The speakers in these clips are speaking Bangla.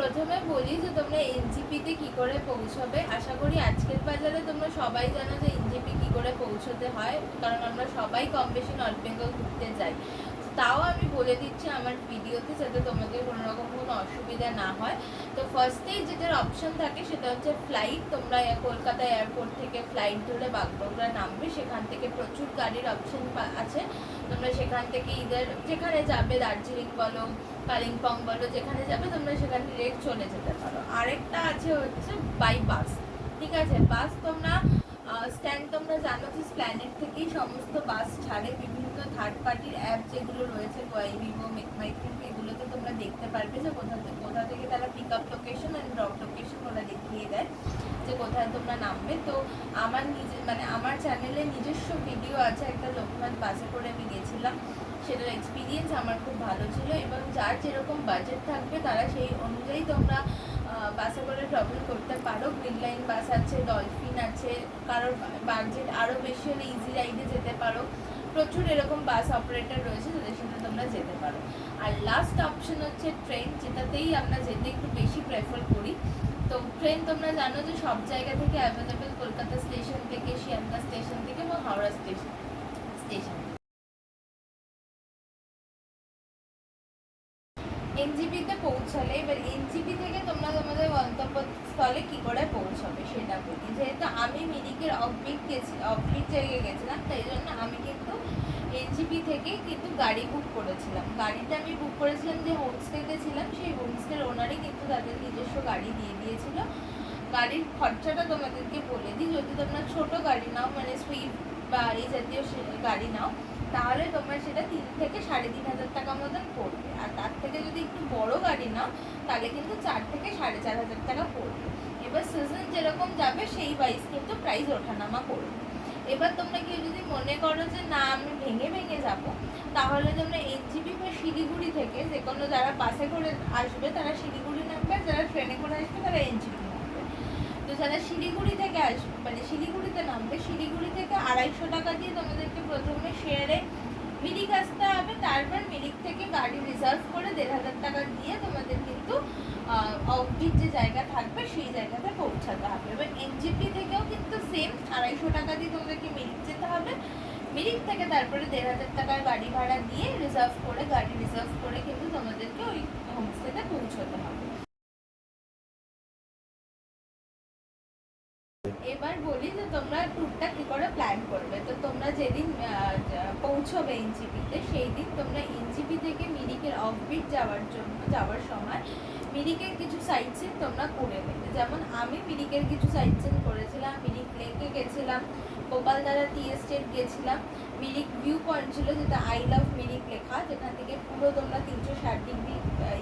প্রথমে বলি যে তোমরা এনজিপিতে কি করে পৌঁছাবে। আশা করি আজকের বাজারে তোমরা সবাই জানো যে এনজিপি কি করে পৌঁছতে হয়, কারণ আমরা সবাই কম বেশি নর্থ বেঙ্গল ঘুরতে যাই। তাও আমি বলে দিচ্ছি আমার ভিডিওতে, যাতে তোমাদের কোনো রকম কোনো অসুবিধা না হয়। তো ফার্স্টেই যেটার অপশন থাকে সেটা হচ্ছে ফ্লাইট। তোমরা কলকাতা এয়ারপোর্ট থেকে ফ্লাইট ধরে বাগডোগরা নামবে। সেখান থেকে প্রচুর গাড়ির অপশন আছে। তোমরা সেখান থেকে ইদার যেখানে যাবে, দার্জিলিং বলো, কালিম্পং বলো, যেখানে যাবে তোমরা সেখানে ডিরেক্ট চলে যেতে পারো। আরেকটা আছে হচ্ছে বাই বাস। ঠিক আছে, বাস তোমরা স্ট্যান্ড তোমরা জানো যে প্ল্যানেট থেকেই সমস্ত বাস ছাড়ে। বিভিন্ন থার্ড পার্টির অ্যাপ যেগুলো রয়েছে, ভিভো, মেকমাইট্রিপ, এগুলোতে তোমরা দেখতে পারবে যে কোথা থেকে তারা pick up location and drop location ওরা দেখিয়ে দেয় যে কোথায় তোমরা নামবে। তো আমার চ্যানেলে নিজস্ব ভিডিও আছে, একটা লোকনাথ বাসে করে আমি গেছিলাম, সেটার এক্সপিরিয়েন্স আমার খুব ভালো ছিল। এবং যার যেরকম বাজেট থাকবে তারা সেই অনুযায়ী তোমরা বাসে করে ট্রাভেল করতে পারো। গ্রিন লাইন বাস আছে, ডলফিন আছে, কারোর বাজেট আরও বেশি হলে ইজি রাইডে যেতে পারো। প্রচুর এরকম বাস অপারেটর রয়েছে যাদের সাথে তোমরা যেতে পারো। আর লাস্ট অপশন হচ্ছে ট্রেন, যেটাতেই আমরা যেতে একটু বেশি প্রেফার করি। তো ট্রেন তোমরা জানো যে সব জায়গা থেকে অ্যাভেলেবেল, কলকাতা স্টেশন থেকে, শিয়ালদা স্টেশন থেকে এবং হাওড়া স্টেশন। এনজিপিতে পৌঁছালে এবার এনজিপি থেকে তোমরা তোমাদের গন্তব্যস্থলে কি করে পৌঁছাবে সেটা বলি। যেহেতু আমি মিরিকের অফবিট জায়গায় গেছিলাম, তাই জন্য আমি কিন্তু এনজিপি থেকে কিন্তু গাড়ি বুক করেছিলাম। গাড়িটা আমি বুক করেছিলাম যে হোমস্টেতে ছিলাম, সেই হোমস্টের ওনারই কিন্তু তাদের নিজস্ব গাড়ি দিয়ে দিয়েছিল। গাড়ির খরচাটা তোমাদেরকে বলে দিই, যদি তোমরা ছোট গাড়ি নাও, মানে সুইফট বা এই জাতীয় গাড়ি নাও, তাহলে তোমার সেটা 3 থেকে 3,500 টাকা মতন পড়বে। আর তার থেকে যদি একটু বড় গাড়ি নাও তাহলে কিন্তু 4 থেকে 4,500 টাকা পড়বে। এবার সিজন যেরকম যাবে সেই ওয়াইজ কিন্তু প্রাইস ওঠানামা করবে। এবার তোমরা কেউ যদি মনে করো যে না আমি ভেঙে ভেঙে যাবো, তাহলে তোমরা এনজিপি বা শিলিগুড়ি থেকে যে কোনো, যারা বাসে করে আসবে তারা শিলিগুড়ি নামবে, যারা ট্রেনে করে আসবে তারা এনজিপি নামবে। তো যারা শিলিগুড়ি থেকে আসবে, মানে শিলিগুড়িতে নামবে, শিলিগুড়ি থেকে 250 টাকা দিয়ে তোমাদেরকে প্রথমে শেয়ারে মিরিক আসতে হবে। তারপর মিরিক থেকে গাড়ি রিজার্ভ করে 1,500 টাকা দিয়ে তোমাদের কিন্তু অফবিট যে জায়গা থাকবে সেই জায়গাতে পৌঁছাতে হবে। এবার এনজিপি থেকেও কিন্তু সেম 250 টাকা দিয়ে তোমাদেরকে মিরিক যেতে হবে। মিরিক থেকে তারপরে 1,500 টাকার গাড়ি ভাড়া দিয়ে গাড়ি রিজার্ভ করে কিন্তু তোমাদেরকে ওই হোমস্টেতে পৌঁছাতে হবে। এবার বলি যে তোমরা ট্যুরটা কি করে প্ল্যান করবে। তো তোমরা যেদিন পৌঁছবে এনজিপিতে, সেই দিন তোমরা এনজিপি থেকে মিরিকের অফবিট যাওয়ার সময় মিরিকের কিছু সাইট সিন তোমরা করে নেবে। যেমন আমি মিরিকের কিছু সাইট সিন করেছিলাম, মিরিক লেকে গেছিলাম, গোপালদারা টি এস্টেট গেছিলাম, মিরিক ভিউ পয়েন্ট ছিল যেটা আই লাভ মিরিক লেখা, যেখান থেকে পুরো তোমরা 360 ডিগ্রি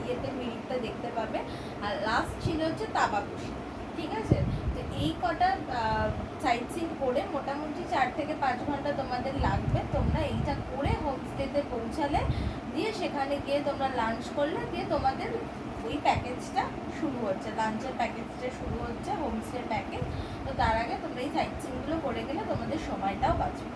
ইয়েতে মিরিকটা দেখতে পাবে। আর লাস্ট ছিল হচ্ছে তাবাকুশি। ঠিক আছে, তো এই কটা সাইট সিন করে মোটামুটি 4 থেকে 5 ঘন্টা তোমাদের লাগবে। তোমরা এইটা করে হোমস্টেতে পৌঁছালে, দিয়ে সেখানে গিয়ে তোমরা লাঞ্চ করলে, দিয়ে তোমাদের ওই প্যাকেজটা শুরু হচ্ছে, লাঞ্চের প্যাকেজটা শুরু হচ্ছে, হোমস্টের প্যাকেজ। তো তার আগে তোমরা এই সাইট সিনগুলো করে গেলে তোমাদের সময়টাও বাঁচবে।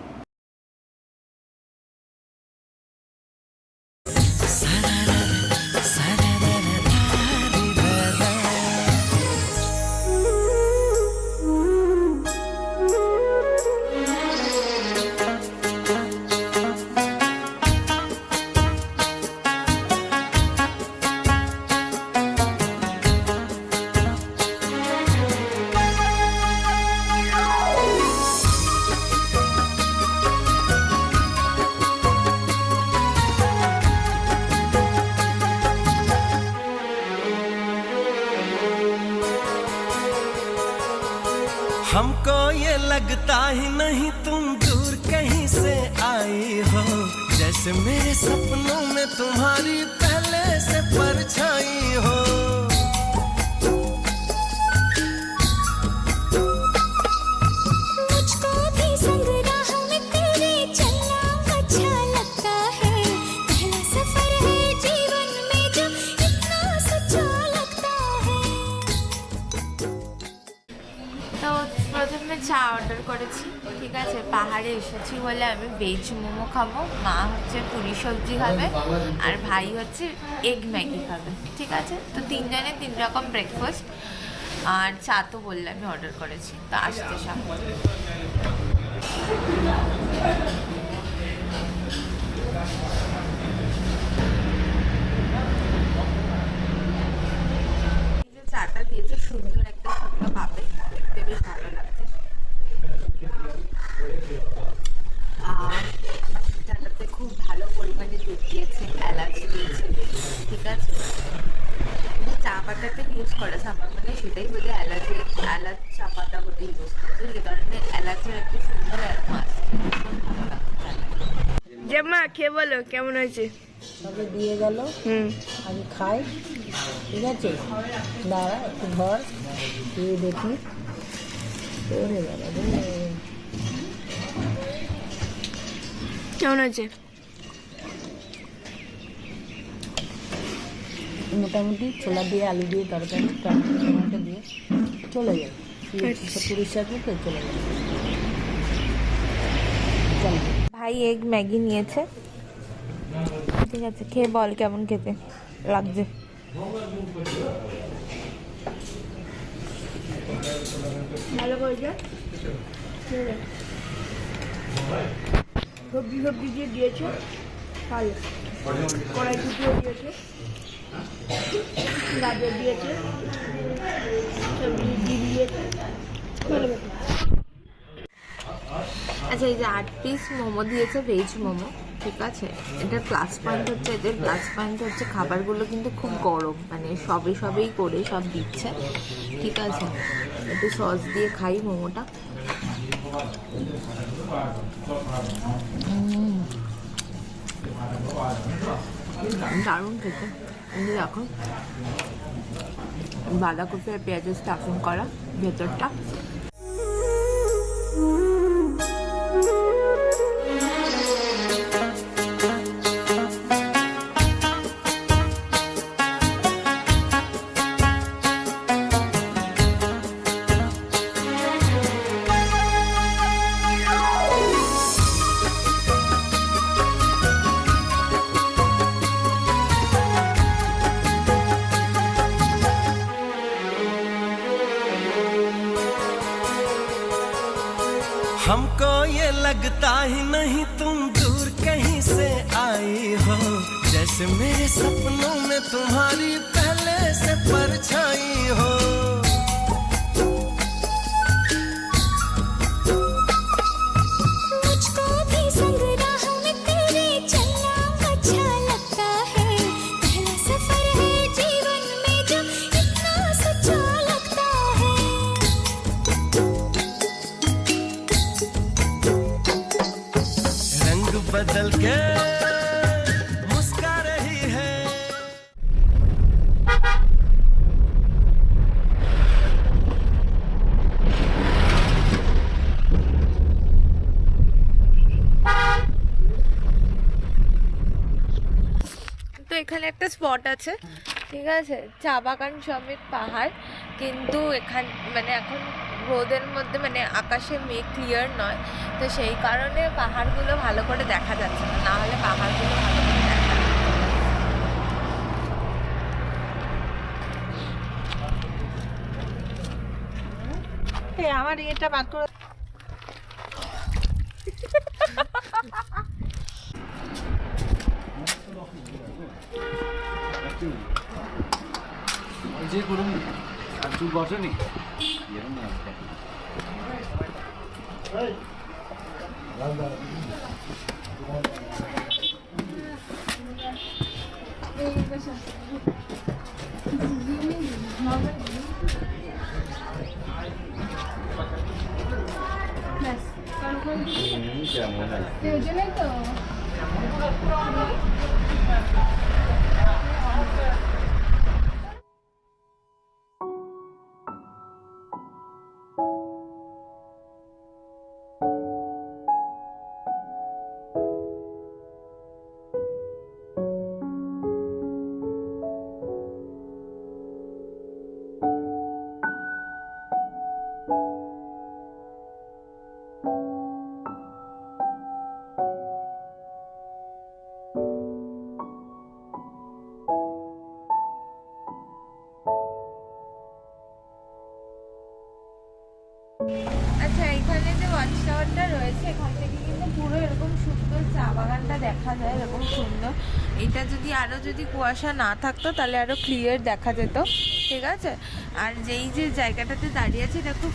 हमको ये लगता ही नहीं तुम दूर कहीं से आई हो, जैसे मेरे सपनों में तुम्हारी पहले से परछाई हो। मुझको भी संग राह में तेरे चलना अच्छा लगता है, पहला सफर है जीवन में जो इतना सच्चा लगता है। তো প্রথমে চা অর্ডার করেছি, ঠিক আছে, পাহাড়ে এসেছি বলে আমি ভেজ মোমো খাবো, মা হচ্ছে পুরি সবজি খাবে, আর ভাই হচ্ছে এগ ম্যাগি খাবে। ঠিক আছে, তো তিনজনে 3 রকম ব্রেকফাস্ট, আর চা তো বললে আমি অর্ডার করেছি, তো আসতে সামনে। চাটা দিয়েছে সুন্দর একটা ছোট্ট কাপে, দেখতে বেশ ভালো লাগছে। চাটাতে খুব ভালো পরিমাণে দুধ দিয়েছে, এলাচ দিয়েছে। ঠিক আছে, চা পাতাতে ইউজ করেছে আমার মানে সেটাই বোধ হয় এলাচ চা পাতা বলে ইউজ করছে, যে কারণে এলাচের একটা সুন্দর অ্যারোমা আসছে, ভালো লাগছে। জামা খেয়ে বলো কেমন হয়েছে। সবে দিয়ে গেল, আমি খাই। ঠিক আছে, দাঁড়া একটু ধর, দিয়ে দেখি। ওরে বাবা রে, কেমন হয়েছে। মোটামুটি ছোলা দিয়ে আলু দিয়ে তরকারি, টমেটো দিয়ে চলে যাবে। 70 টাকা তো চলে যাবে। চলো, ভাই এগ ম্যাগি নিয়েছে। ঠিক আছে, খেয়ে বল কেমন খেতে লাগছে। ভালো করেছে, সবজি সবজি দিয়ে দিয়েছে, ভালো। কড়াইশুটিও দিয়েছে, গাজর দিয়েছে, সবজি দিয়ে দিয়েছে, ভালো ব্যাপার। আচ্ছা, এই যে 8 পিস মোমো দিয়েছে, ভেজ মোমো। ঠিক আছে, এটার প্লাস পয়েন্ট হচ্ছে, এদের প্লাস পয়েন্ট হচ্ছে খাবারগুলো কিন্তু খুব গরম, মানে সবেই করে সব দিচ্ছে। ঠিক আছে, একটু সস দিয়ে খাই মোমোটা। দারুণ খেতে। কিন্তু দেখো, বাঁধাকপি আর পেঁয়াজের স্টাফিং করা ভেতরটা। हमको ये लगता ही नहीं तुम दूर कहीं से आई हो, जैसे मेरे सपनों में तुम्हारी पहले से परछाई हो। मुझको भी संग राह में तेरे चलना अच्छा लगता है, पहला सफर है जीवन में जो इतना सच्चा लगता है। रंग बदल के मुस्का रही है। তো এখানে একটা স্পট আছে, ঠিক আছে, চা বাগান সমেত পাহাড়, কিন্তু এখান মানে এখন রোদের মধ্যে মানে আকাশে মেঘ ক্লিয়ার নয়, তো সেই কারণে পাহাড়গুলো ভালো করে দেখা যাচ্ছে না, না হলে পাহাড়গুলো ভালো করে দেখা যাচ্ছে। আমার এটা বাদ করে যে করুন আর তুই বসেনি কেমন এখান থেকে কিন্তু পুরো এরকম সুন্দর চা বাগানটা দেখা যায়, এরকম সুন্দর। এটা যদি আরও যদি কুয়াশা না থাকতো তাহলে আরও ক্লিয়ার দেখা যেত, ঠিক আছে। আর যেই যে জায়গাটাতে দাঁড়িয়ে আছে এটা খুব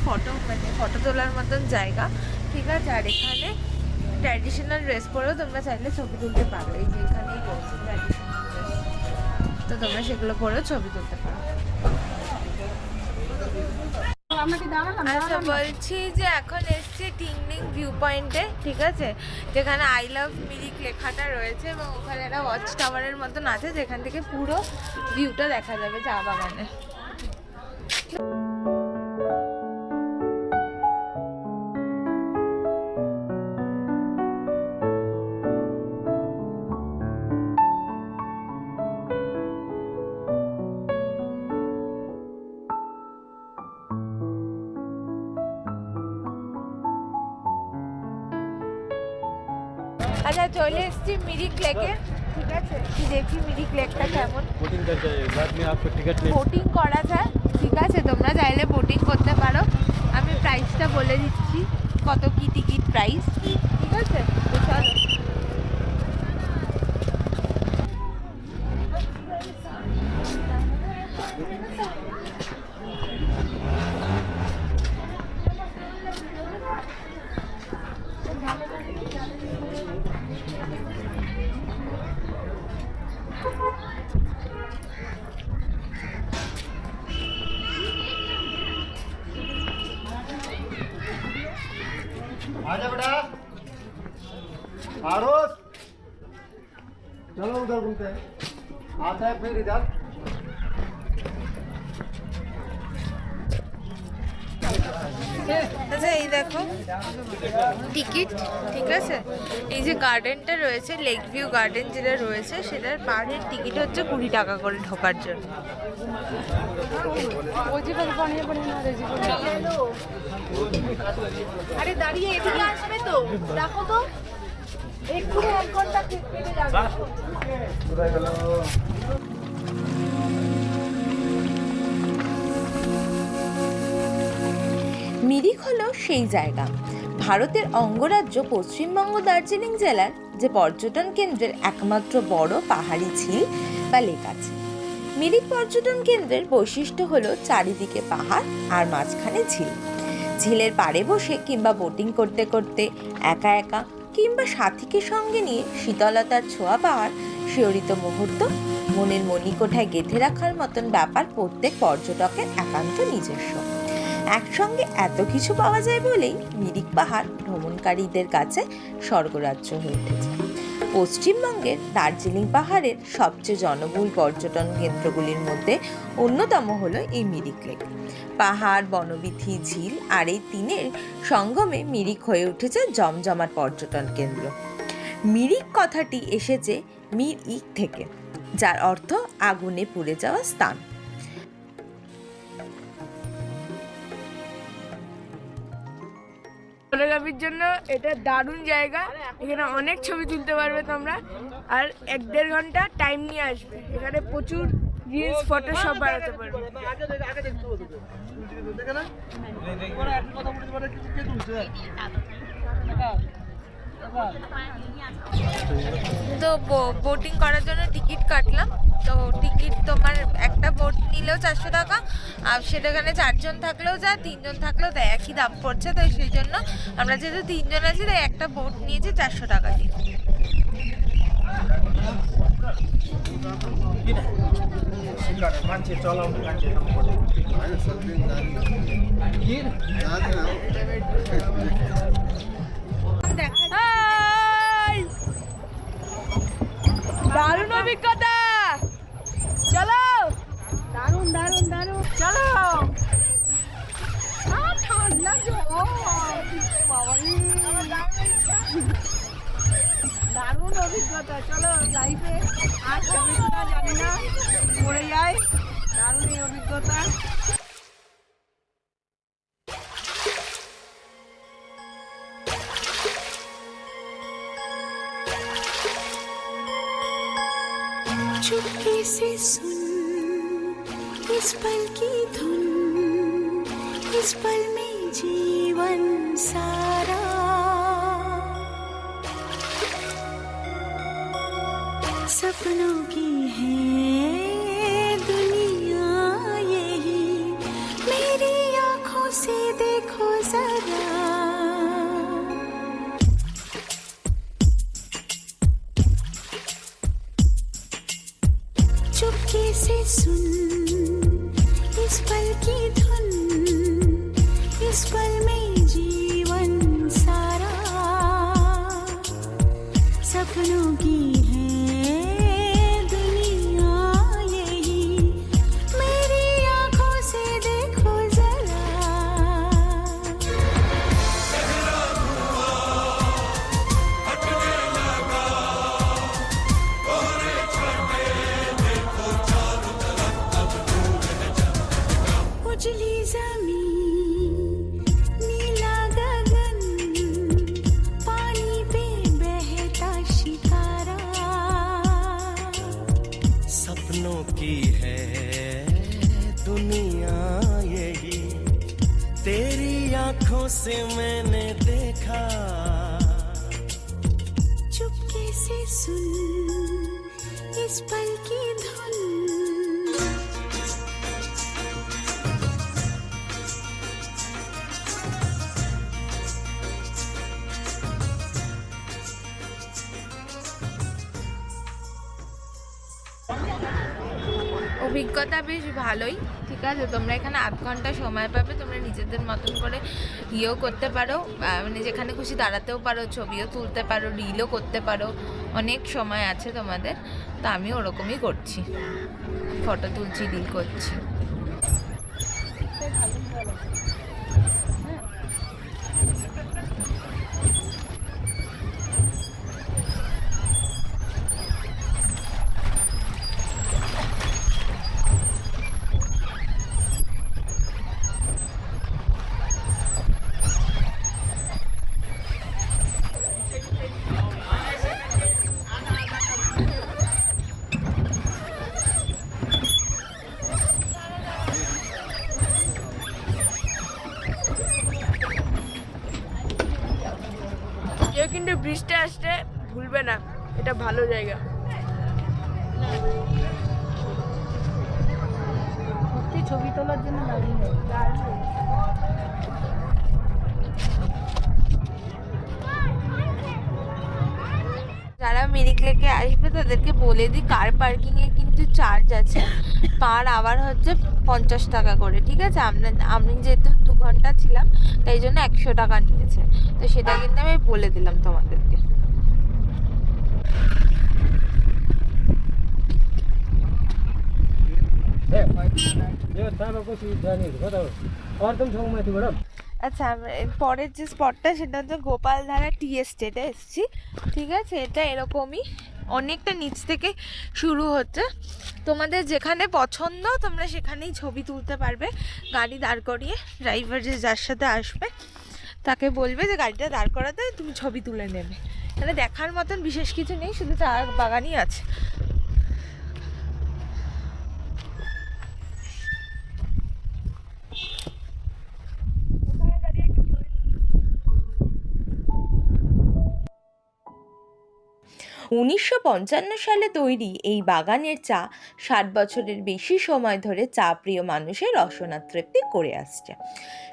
ফটো তোলার মতন জায়গা, ঠিক আছে। আর এখানে ট্র্যাডিশনাল ড্রেস পরেও তোমরা চাইলে ছবি তুলতে পারো। এই যে এখানেই রয়েছে ট্র্যাডিশনাল ড্রেস, তো তোমরা সেগুলো পরেও ছবি তুলতে পারো। আচ্ছা, বলছি যে এখন এসছি টিংলিং ভিউ পয়েন্টে, ঠিক আছে, যেখানে আই লাভ মিরিক লেখাটা রয়েছে এবং ওখানে একটা ওয়াচ টাওয়ারের মতন আছে যেখান থেকে পুরো ভিউটা দেখা যাবে চা বাগানে। আচ্ছা, চলে এসেছি মিরিক লেকে, ঠিক আছে। দেখি মিরিক লেকটা কেমন। বোটিং করা যায়, ঠিক আছে, তোমরা চাইলে বোটিং করতে পারো। আমি প্রাইসটা বলে দিচ্ছি, কত কি টিকিট প্রাইস, ঠিক আছে। তো চলো। आजा बेटा, आरोस, चलो उधर घूमते हैं। आता है फिर इधर। আচ্ছা, এই দেখো টিকিট, ঠিক আছে। এই যে গার্ডেনটা রয়েছে, লেক ভিউ গার্ডেন যেটা রয়েছে, সেটার পার হেড টিকিট হচ্ছে 20 টাকা করে ঢোকার জন্য। আরে দাঁড়িয়ে এদিকে আসবে তো, দেখো তো একটু 1 ঘন্টা কেটে যাবে। মিরিক হলো সেই জায়গা, ভারতের অঙ্গরাজ্য পশ্চিমবঙ্গ দার্জিলিং জেলার যে পর্যটন কেন্দ্রের একমাত্র বড় পাহাড়ি ঝিল বা লেক আছে। মিরিক পর্যটন কেন্দ্রের বৈশিষ্ট্য হলো চারিদিকে পাহাড় আর মাঝখানে ঝিল। ঝিলের পাড়ে বসে কিংবা বোটিং করতে করতে, একা একা কিংবা সাথীকে সঙ্গে নিয়ে শীতলতার ছোঁয়া পাওয়ার শিহরিত মুহূর্ত মনের মণিকোঠায় গেঁথে রাখার মতন ব্যাপার প্রত্যেক পর্যটকের একান্ত নিজস্ব। একসঙ্গে এত কিছু পাওয়া যায় বলেই মিরিক পাহাড় ভ্রমণকারীদের কাছে স্বর্গরাজ্য হয়ে উঠেছে। পশ্চিমবঙ্গের দার্জিলিং পাহাড়ের সবচেয়ে জনবহুল পর্যটন কেন্দ্রগুলির মধ্যে অন্যতম হলো এই মিরিক লেক। পাহাড়, বনবীথি, ঝিল আর এই তিনের সঙ্গমে মিরিক হয়ে উঠেছে জমজমাট পর্যটন কেন্দ্র। মিরিক কথাটি এসেছে মির-ইক থেকে, যার অর্থ আগুনে পুড়ে যাওয়া স্থান। ফটোগ্রাফির জন্য এটা দারুণ জায়গা, এখানে অনেক ছবি তুলতে পারবে তোমরা। আর 1-1.5 ঘন্টা টাইম নিয়ে আসবে, এখানে প্রচুর রিলস, ফটো সব বানাতে পারবে। তো বোটিং করার জন্য টিকিট কাটলাম। তো টিকিট তোমার একটা বোট নিলেও 400 টাকা, আর সেটাখানে 4 জন থাকলেও যা, 3 জন থাকলেও তাই একই দাম পড়ছে। তো সেই জন্য আমরা যেহেতু 3 জন আছি, তাই একটা বোট নিয়েছি 400 টাকা দিয়ে। দারুণ অভিজ্ঞতা, চলো। দারুণ দারুণ দারুণ, চলো। ঠান্ডা দারুণ অভিজ্ঞতা, চলো। লাইফে আর কবে না জানি না, পড়ে যায়। দারুণ এই অভিজ্ঞতা। चुपके से सुन इस पल की धुन, इस पल में जीवन सारा सपनों की है दुनिया यही, मेरी आँखों से देखो जरा। चुपके से सुन इस पल की धुन, इस पल में जीवन सारा सपनों की है दुनिया यही, मेरी आँखों से देखो जरा। उजली जमीन, नीला गगन, पानी पे बहता शिकारा। सपनों की है दुनिया यही, तेरी आंखों से मैंने देखा। चुपके से सुन इस पल की धुन। অভিজ্ঞতা বেশ ভালোই, ঠিক আছে। তোমরা এখানে 8 ঘন্টা সময় পাবে, তোমরা নিজেদের মতন করে ইয়েও করতে পারো, মানে যেখানে খুশি দাঁড়াতেও পারো, ছবিও তুলতে পারো, রিলও করতে পারো, অনেক সময় আছে তোমাদের। তো আমি ওরকমই করছি, ফটো তুলছি, রিল করছি। কেউ কিন্তু ব্রিজটা আসতে ভুলবে না, এটা ভালো জায়গা। সত্যি ছবি তোলার জন্য দারুণ। যারা মিরিক লেকে আসবে তাদেরকে বলে দিই কার পার্কিং এ কিন্তু চার্জ আছে, পার আওয়ার হচ্ছে 50 টাকা করে, ঠিক আছে। আমি যেহেতু 2 ঘন্টা ছিলাম তাই জন্য 100 টাকা নিয়েছে, তো সেটা কিন্তু আমি বলে দিলাম তোমাদেরকে। और तुम छो मैं थी मैडम। আচ্ছা, পরের যে স্পটটা সেটা হচ্ছে গোপালধারা টি এস্টেটে এসেছি, ঠিক আছে। এটা এরকমই অনেকটা নিচ থেকে শুরু হচ্ছে, তোমাদের যেখানে পছন্দ তোমরা সেখানেই ছবি তুলতে পারবে। গাড়ি দাঁড় করিয়ে ড্রাইভার যার সাথে আসবে তাকে বলবে যে গাড়িটা দাঁড় করাতে, তুমি ছবি তুলে নেবে। মানে দেখার মতন বিশেষ কিছু নেই, শুধু চা বাগানই আছে। 1955 সালে তৈরি এই বাগানের চা 60 বছরের বেশি সময় ধরে চা প্রিয় মানুষের রসনা তৃপ্তি করে আসছে।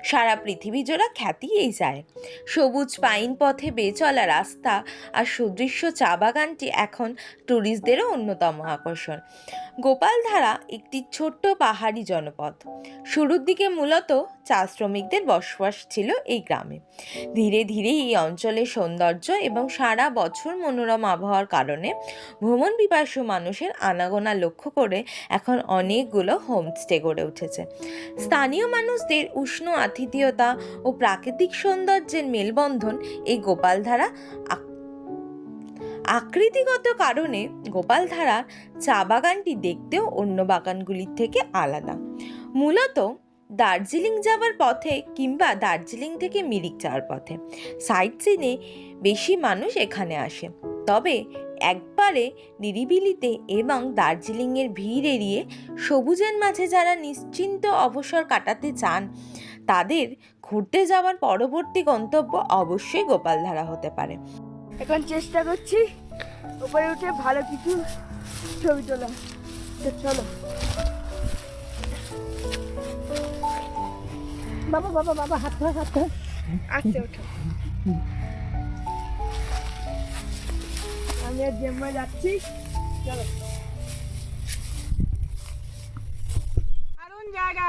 সারা পৃথিবী জোড়া খ্যাতি এই চায়। সবুজ পাইন পথে বেয়ে চলা রাস্তা আর সুদৃশ্য চা বাগানটি এখন ট্যুরিস্টদেরও অন্যতম আকর্ষণ। গোপালধারা একটি ছোট্ট পাহাড়ি জনপদ। শুরুর দিকে মূলত চা শ্রমিকদের বসবাস ছিল এই গ্রামে। ধীরে ধীরে এই অঞ্চলের সৌন্দর্য এবং সারা বছর মনোরম আবহাওয়ার কারণে ভ্রমণ পিপাসু মানুষের আনাগোনা লক্ষ্য করে এখন অনেকগুলো হোমস্টে গড়ে উঠেছে। স্থানীয় মানুষদের উষ্ণ আতিথেয়তা ও প্রাকৃতিক সৌন্দর্যের মেলবন্ধন এই গোপালধারা আকৃতিগত কারণে গোপালধারার চা বাগানটি দেখতেও অন্য বাগানগুলির থেকে আলাদা। মূলত দার্জিলিং যাওয়ার পথে কিংবা দার্জিলিং থেকে মিরিক যাওয়ার পথে সাইট সিনে বেশি মানুষ এখানে আসে। তবে একবারে নিরিবিলিতে এবং দার্জিলিংয়ের ভিড় এড়িয়ে সবুজের মাঝে যারা নিশ্চিন্ত অবসর কাটাতে চান তাদের ঘুরতে যাওয়ার পরবর্তী গন্তব্য অবশ্যই গোপালধারা হতে পারে। এখন চেষ্টা করছি উপরে উঠে ভালো কিছু ছবি তোলা। তো চলো বাবা বাবা বাবা, হাত ধর হাত ধর। আস্তে ওঠো। আমি আর জেম্মা যাচ্ছি, চলো। দারুণ জায়গা,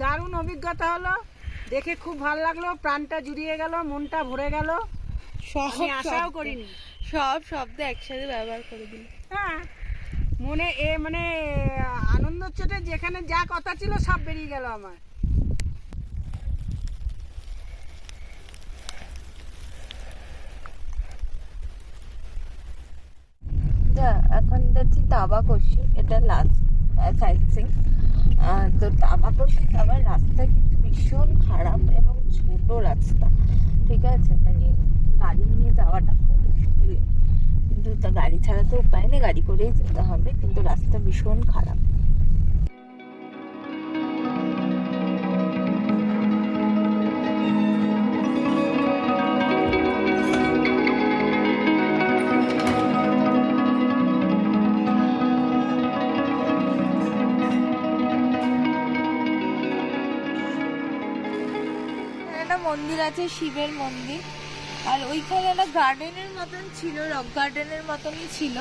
দারুণ অভিজ্ঞতা হলো, দেখে খুব ভালো লাগলো, প্রাণটা জুড়িয়ে গেল, মনটা ভরে গেল। আমি আশাও করিনি। সব শব্দ একসাথে ব্যবহার করে দিল। হ্যাঁ, মনে মানে আনন্দ চোটে যেখানে যা কথা ছিল সব বেরিয়ে গেল আমার। এখন যাচ্ছি তাবাকশি, এটা লাস্ট সাইট সিং। তো তাবাকশি আবার রাস্তা কিন্তু ভীষণ খারাপ এবং ছোট রাস্তা, ঠিক আছে, মানে গাড়ি নিয়ে যাওয়াটা খুব মুশকিল, কিন্তু তা গাড়ি ছাড়া তো উপায় নেই, গাড়ি করেই যেতে হবে, কিন্তু রাস্তা ভীষণ খারাপ। একটা মন্দির আছে, শিবের মন্দির, আর ওইখানে একটা গার্ডেনের মতন ছিল, রক গার্ডেনের মতনই ছিল,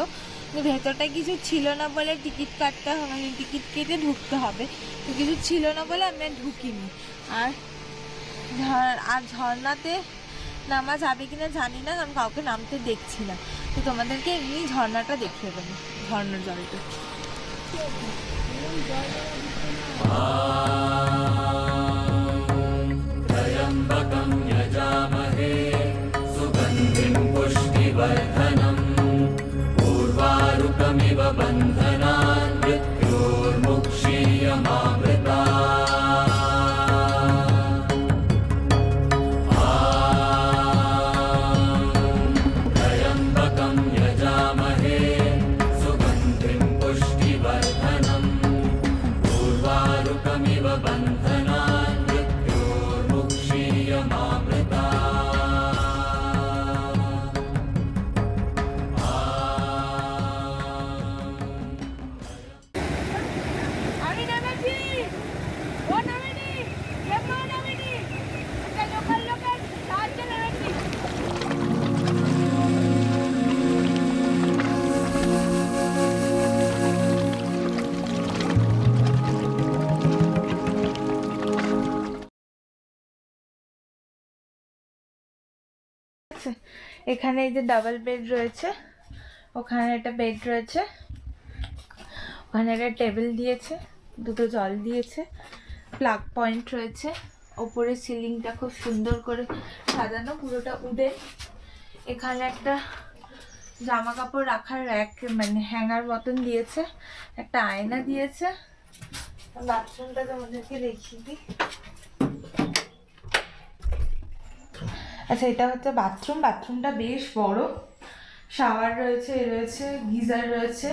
কিন্তু ভেতরটা কিছু ছিল না বলে টিকিট কাটতে হবে, টিকিট কেটে ঢুকতে হবে, তো কিছু ছিল না বলে আমি আর ঢুকিনি। আর ঝর্ণাতে নামা যাবে কিনা জানি না, কারণ কাউকে নামতে দেখছি না, তো তোমাদেরকে এমনি ঝর্ণাটা দেখিয়ে দেবো, ঝর্ণার জলটা। আমি নেমেছি, ও নামেনি, জেম্মা নামেনি, একটা লোকাল লোকের সাহায্যে নেমেছি। এখানে এই যে ডাবল বেড রয়েছে, ওখানে একটা বেড রয়েছে, ওখানে একটা টেবিল দিয়েছে, দুটো জল দিয়েছে, প্লাগ পয়েন্ট রয়েছে, ওপরে সিলিংটা খুব সুন্দর করে সাজানো, পুরোটা উডেন। এখানে একটা জামা কাপড় রাখার র্যাক, মানে হ্যাঙ্গার মতন দিয়েছে, একটা আয়না দিয়েছে। বাথরুমটা তোমাদেরকে দেখিয়ে দিই। আচ্ছা, এটা হচ্ছে বাথরুম, বাথরুমটা বেশ বড়, শাওয়ার রয়েছে, রয়েছে গিজার রয়েছে,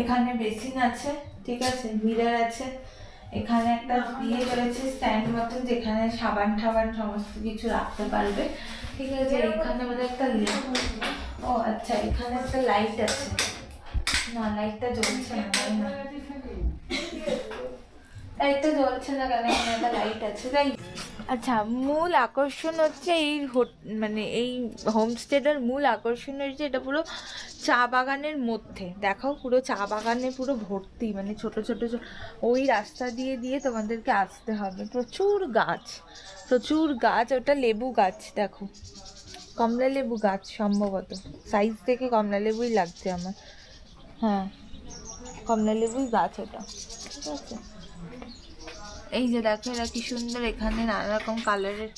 এখানে বেসিন আছে, ঠিক আছে, মিরর আছে, এখানে একটা ইয়ে রয়েছে স্ট্যান্ড মতন, যেখানে সাবান টাবান সমস্ত কিছু রাখতে পারবে, ঠিক আছে। এখানে বোধহয় একটা ও আচ্ছা, এখানে একটা লাইট আছে, না লাইটটা জ্বলছে না, লাইটটা জ্বলছে না কেন, এখানে একটা লাইট আছে, তাই। আচ্ছা, মূল আকর্ষণ হচ্ছে এই মানে এই হোমস্টেটার মূল আকর্ষণ হচ্ছে এটা পুরো চা বাগানের মধ্যে, দেখো পুরো চা বাগানে পুরো ভর্তি, মানে ছোট ছোট ওই রাস্তা দিয়ে দিয়ে তোমাদেরকে আসতে হবে, প্রচুর গাছ, প্রচুর গাছ, ওটা লেবু গাছ, দেখো কমলা লেবু গাছ সম্ভবত, সাইজ দেখে কমলা লেবুই লাগছে আমার, হ্যাঁ কমলা লেবুই গাছ ওটা, ঠিক আছে। এই যে দেখো এরা কি সুন্দর, এখানে নানা রকম কালারের,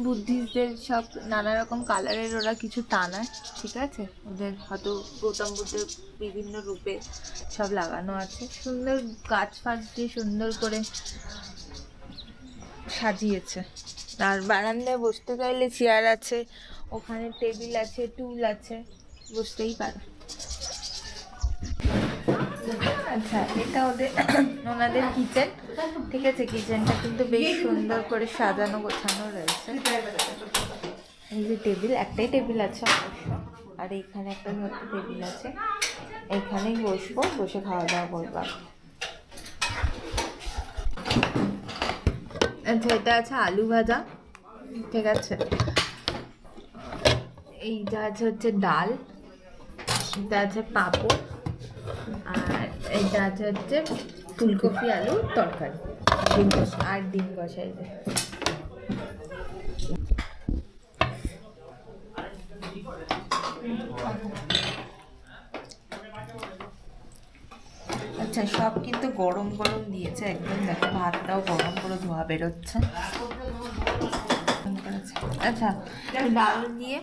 বুদ্ধিস্টদের সব নানা রকম কালারের ওরা কিছু টানায়, ঠিক আছে, ওদের হয়তো গৌতম বুদ্ধের বিভিন্ন রূপে সব লাগানো আছে, সুন্দর গাছ ফাছ দিয়ে সুন্দর করে সাজিয়েছে। আর বারান্দায় বসতে চাইলে চেয়ার আছে, ওখানে টেবিল আছে, টুল আছে, বসতেই পারে। আচ্ছা, এটা ওনাদের কিচেন, ঠিক আছে, কিচেনটা কিন্তু বেশ সুন্দর করে সাজানো গোছানো রয়েছে। এই যে টেবিল, একটাই টেবিল আছে অবশ্য, আর এইখানে একটা ছোট্ট টেবিল আছে, এইখানেই বসবো, বসে খাওয়া দাওয়া করবো। আচ্ছা, এটা আছে আলু ভাজা, ঠিক আছে, এইটা আছে হচ্ছে ডাল, এটা আছে পাঁপড়, আর এইটা আছে হচ্ছে ফুলকপি আলু তরকারি, ডিম কষা আর ডিম কষা। এই যে আচ্ছা, সব কিন্তু গরম গরম দিয়েছে একদম, দেখো ভাতটাও গরম করে ধোয়া বেরোচ্ছে। আচ্ছা, ডাল দিয়ে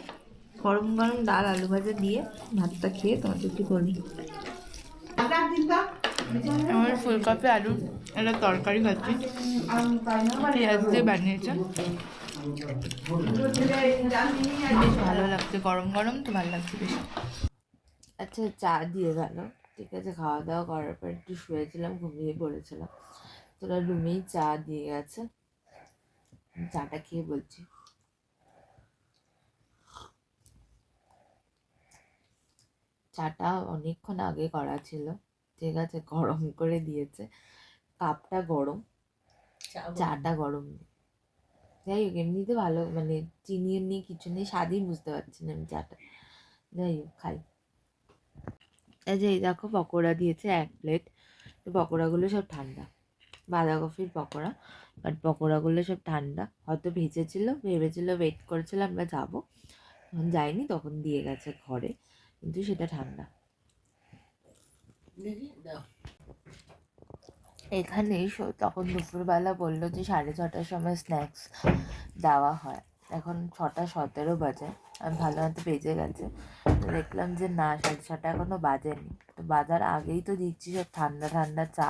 গরম গরম ডাল আলু ভাজা দিয়ে ভাতটা খেয়ে তোমাদেরকে বলি। আমার ফুলকপি আলু একটা তরকারি খাচ্ছি, পেঁয়াজ দিয়ে বানিয়েছে, বেশ ভালো লাগছে, গরম গরম তো ভালো লাগছে বেশ। আচ্ছা, চা দিয়ে গেল, ঠিক আছে, খাওয়া দাওয়া করার পর একটু শুয়েছিলাম, ঘুমিয়ে পড়েছিলাম, তোরা রুমেই চা দিয়ে গেছে, চাটা খেয়ে বলছি। চাটা অনেকক্ষণ আগে করা ছিল, ঠিক আছে, গরম করে দিয়েছে, কাপটা গরম, চাটা গরম, যাই হোক এমনিতে ভালো, মানে চিনি নেই কিছু নেই, স্বাদই বুঝতে পারছি না আমি চাটা, যাই হোক খাই। এই যে এই দেখো পকোড়া দিয়েছে 1 প্লেট, তো পকোড়াগুলো সব ঠান্ডা, বাঁধাকপির পকোড়া, বাট পকোড়াগুলো সব ঠান্ডা, হয়তো ভেজেছিল, ভেবেছিল ওয়েট করেছিল আমরা যাবো, তখন যাইনি, তখন দিয়ে গেছে ঘরে, কিন্তু সেটা ঠান্ডা। এখানে তখন দুপুরবেলা বললো যে 6:30টার সময় স্ন্যাক্স দেওয়া হয়, এখন 6:17 বাজে, আমি ভালো মতো বেজে গেছে, তো দেখলাম যে না 6:30 এখনও বাজেনি, তো বাজার আগেই তো দিচ্ছি সব ঠান্ডা ঠান্ডা চা,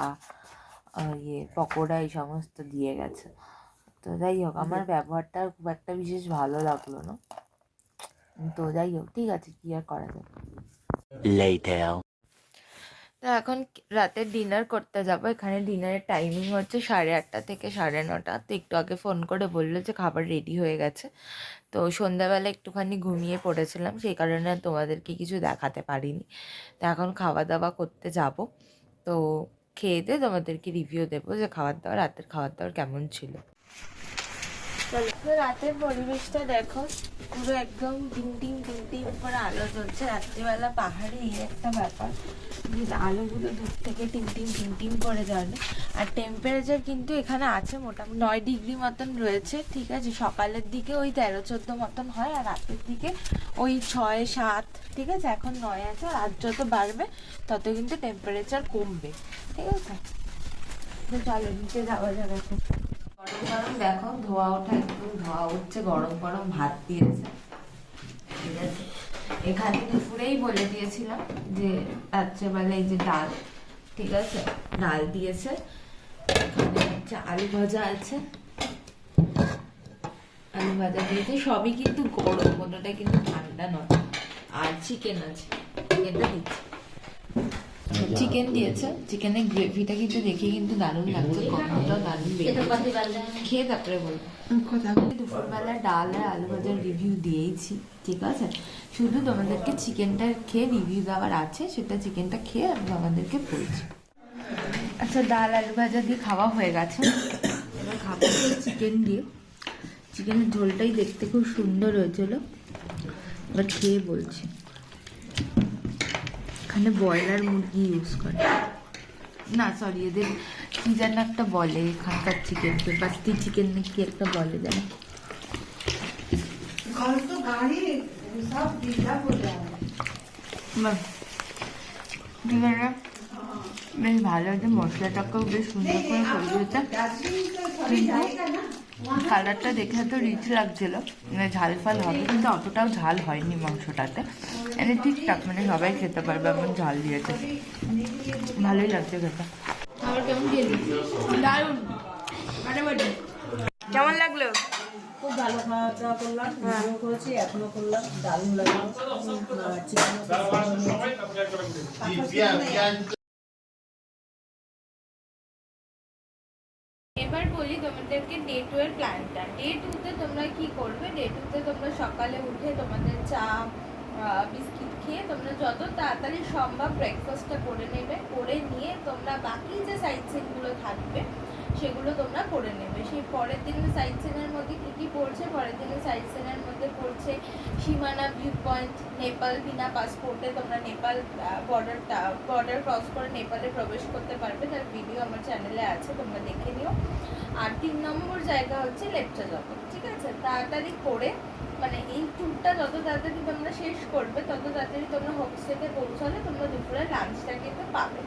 পকোড়া এই সমস্ত দিয়ে গেছে। তো যাই হোক আমার ব্যবহারটা খুব একটা বিশেষ ভালো লাগলো না, তো যাই হোক ঠিক আছে, কি আর করা যাবে। তো এখন রাতের ডিনার করতে যাব, এখানে ডিনারের টাইমিং হচ্ছে 8:30 থেকে 9:30, তো একটু আগে ফোন করে বললো যে খাবার রেডি হয়ে গেছে, তো সন্ধ্যাবেলা একটুখানি ঘুমিয়ে পড়েছিলাম, সেই কারণে তোমাদেরকে কিছু দেখাতে পারিনি, তো এখন খাওয়া দাওয়া করতে যাব, তো খেয়ে দিয়ে তোমাদেরকে রিভিউ দেবো যে রাতের খাওয়ার দাওয়ার কেমন ছিল। রাতের পরিবেশটা দেখো, পুরো একদম টিম টিম করে আলো জ্বলছে, রাত্রিবেলা পাহাড়ে এই একটা ব্যাপার যে আলোগুলো দূর থেকে টিম টিম করে জ্বলে, আর টেম্পারেচার কিন্তু এখানে আছে মোটামুটি 9 ডিগ্রি মতন রয়েছে, ঠিক আছে, সকালের দিকে ওই 13-14 মতন হয়, আর রাতের দিকে ওই 6-7, ঠিক আছে, এখন 9 আছে, রাত যত বাড়বে তত কিন্তু টেম্পারেচার কমবে, ঠিক আছে, তো চলো নিচে যাওয়া যাবে। এখন গরম গরম দেখো ধোয়া ওঠা, একদম ধোয়া উঠছে, গরম গরম ভাত দিয়েছে, ঠিক আছে, এখানে দুপুরেই বলে দিয়েছিলাম যে রাত্রেবেলা এই যে ডাল, ঠিক আছে, ডাল দিয়েছে, এখানে হচ্ছে আলু ভাজা আছে, আলু ভাজা দিয়েছে, সবই কিন্তু গরম, কোনোটা কিন্তু ঠান্ডা নয়, আর চিকেন আছে, চিকেনটা দিচ্ছে, চিকেন দিয়েছে, চিকেনের গ্রেভিটা কিন্তু দেখে কিন্তু দারুণ লাগছে, কতটা দারুণ বেরিয়েছে, খেয়ে তারপরে বলবো। দুপুরবেলা ডাল আর আলু ভাজার রিভিউ দিয়েইছি, ঠিক আছে, শুধু তোমাদেরকে চিকেনটা খেয়ে রিভিউ দেওয়ার আছে, সেটা চিকেনটা খেয়ে আমি তোমাদেরকে বলছি। আচ্ছা, ডাল আলু ভাজা দিয়ে খাওয়া হয়ে গেছে, এবার খাবো চিকেন দিয়ে, চিকেনের ঝোলটাই দেখতে খুব সুন্দর হয়েছিল, এবার খেয়ে বলছি। এখানে ব্রয়লার মুরগি ইউজ করে, না সরি, এদের কি যেন একটা বলে এখানকার চিকেনকে, বাস্তি চিকেন নাকি একটা বলে যেন, বেশ ভালো হয়েছে, মশলাটাকেও বেশ সুন্দর করে করেছে, কিন্তু কালারটা দেখে তো রিচ লাগছিল, মানে ঝাল ফাল হবে, কিন্তু অতটাও ঝাল হয়নি মাংসটাতে, মানে ঠিকঠাক, মানে সবাই খেতে পারবে এমন ঝাল দিয়েছে, ভালোই লাগছে খেতে। আমার কেমন খেলি, দারুণ, কেমন লাগলো? খুব ভালো খাওয়া দাওয়া করলাম, ভিডিও করেছি, এখনো করলাম, দারুণ লাগলো, এবার বলি তোমাদেরকে ডে 2 এর প্ল্যানটা। ডে 2 তে তোমরা কি করবে? ডে 2 তে তোমরা সকালে উঠে তোমাদের চা বিস্কিট খেয়ে তোমরা যত তাড়াতাড়ি সম্ভব ব্রেকফাস্টটা করে নেবে, করে নিয়ে তোমরা বাকি যে সাইট সিনগুলো থাকবে সেগুলো তোমরা করে নেবে। সেই পরের দিনের সাইট সিনের মধ্যে কী কী পড়ছে, পরের দিনের সাইট সিনের মধ্যে পড়ছে সীমানা ভিউ পয়েন্ট, নেপাল, বিনা পাসপোর্টে তোমরা নেপাল বর্ডার ক্রস করে নেপালে প্রবেশ করতে পারবে, তার ভিডিও আমার চ্যানেলে আছে, তোমরা দেখে নিও। আর 3 নম্বর জায়গা হচ্ছে লেপচা জগৎ। ঠিক আছে, তাড়াতাড়ি করে মানে এই ট্যুরটা যত তাড়াতাড়ি তোমরা শেষ করবে তত তাড়াতাড়ি তোমরা হোমস্টেতে পৌঁছালে তোমরা দুপুরে লাঞ্চটা কিন্তু পাবে।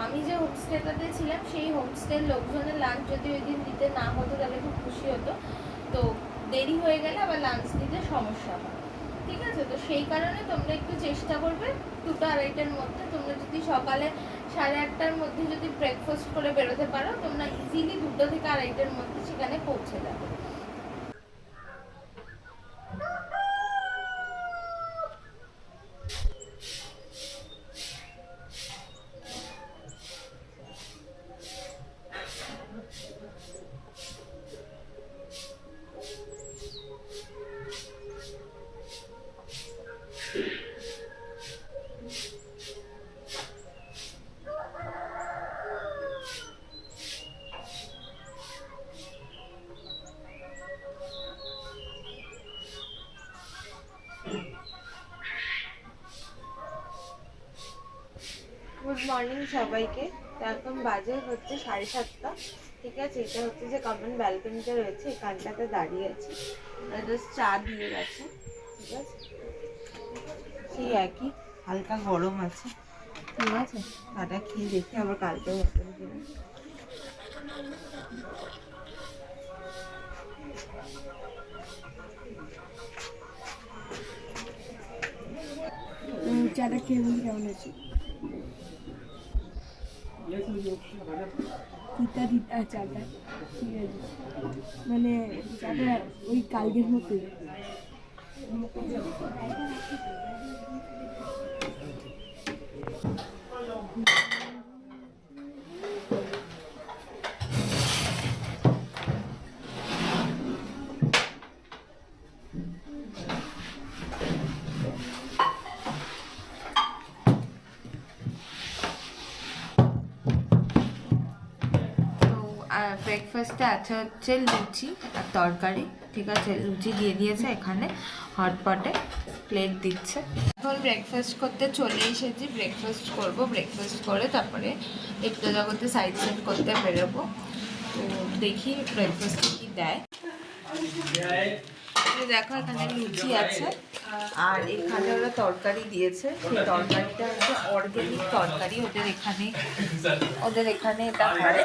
আমি যে হোমস্টেটাতে ছিলাম সেই হোমস্টের লোকজনের লাঞ্চ যদি ওই দিন দিতে না হতো তাহলে খুব খুশি হতো, তো দেরি হয়ে গেলে আবার লাঞ্চ দিতে সমস্যা হয়। ঠিক আছে, তো সেই কারণে তোমরা একটু চেষ্টা করবে 2টা 2:30টার মধ্যে, তোমরা যদি সকালে 8:30টার মধ্যে যদি ব্রেকফাস্ট করে বেরোতে পারো তোমরা ইজিলি 2টা থেকে 2:30টার মধ্যে সেখানে পৌঁছে যাবে। গুড মর্নিং সবাইকে। তো এখন বাজে হচ্ছে 7:30। ঠিক আছে, এটা হচ্ছে যে কমন ব্যালকনিটা রয়েছে, এখানটাতে দাঁড়িয়ে আছি, জাস্ট চা দিয়ে গেছে। ঠিক আছে, সেই একই হালকা গরম আছে। ঠিক আছে, চাটা খেয়ে দেখি আবার কালকেও মতন কিনা। চাটা খেয়ে বলি কেমন আছে। চাটা ঠিক আছে, মানে চাটা ওই কালকের মতোই। ব্রেকফাস্টে আছে হচ্ছে লুচি আর তরকারি। ঠিক আছে, লুচি দিয়ে দিয়েছে এখানে হটপটে, প্লেট দিচ্ছে। এখন ব্রেকফাস্ট করতে চলে এসেছি, ব্রেকফাস্ট করব, ব্রেকফাস্ট করে তারপরে একটু জগতে সাইড সিন করতে বেরোবো। তো দেখি ব্রেকফাস্টে কি দেয়। দেখো এখানে লুচি আছে আর এখানে ওরা তরকারি দিয়েছে, সেই তরকারিটা হচ্ছে অর্গ্যানিক তরকারি, ওদের এখানে এটা হয়।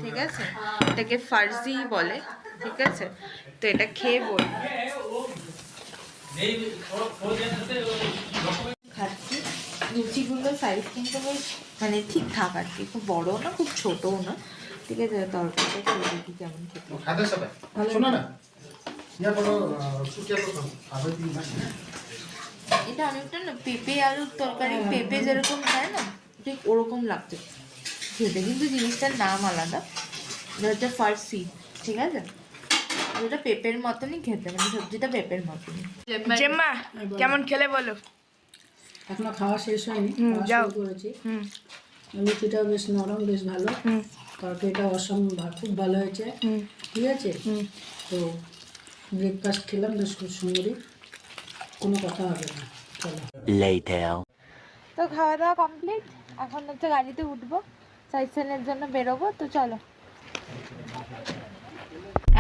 ঠিক আছে, এটাকে ফার্জি বলে। ঠিক আছে, তো এটা খেয়ে বলবো। খাচ্ছি, লুচিগুলো সাইজ কিন্তু বেশ মানে ঠিকঠাক আর কি, খুব বড়ও না খুব ছোটও না। ঠিক আছে, তরকারিটা খেয়ে দেখি কেমন খেতে। এটা অনেকটা না পেঁপে আলুর তরকারি, পেঁপে যেরকম খায় না ঠিক ওরকম লাগছে খেতে, কিন্তু জিনিসটার নাম আলাদা। এটা হচ্ছে ফার্সি। ঠিক আছে, ওটা পেঁপের মতনই খেতে, মানে সবজিটা পেঁপের মতনই। জেম্মা কেমন খেলে বলো? এখনো খাওয়া শেষ হয়নি, যাও করেছি। লুচিটাও বেশ নরম, বেশ ভালো, তরকারিটা অসম্ভব খুব ভালো হয়েছে। ঠিক আছে, তো ব্রেকফাস্ট খেলাম বেশ খুব সুন্দরই, কোনো কথা হবে না। চলো তো খাওয়া দাওয়া কমপ্লিট, এখন হচ্ছে গাড়িতে উঠবো, সাইড সিনের জন্য বেরোবো। তো চলো,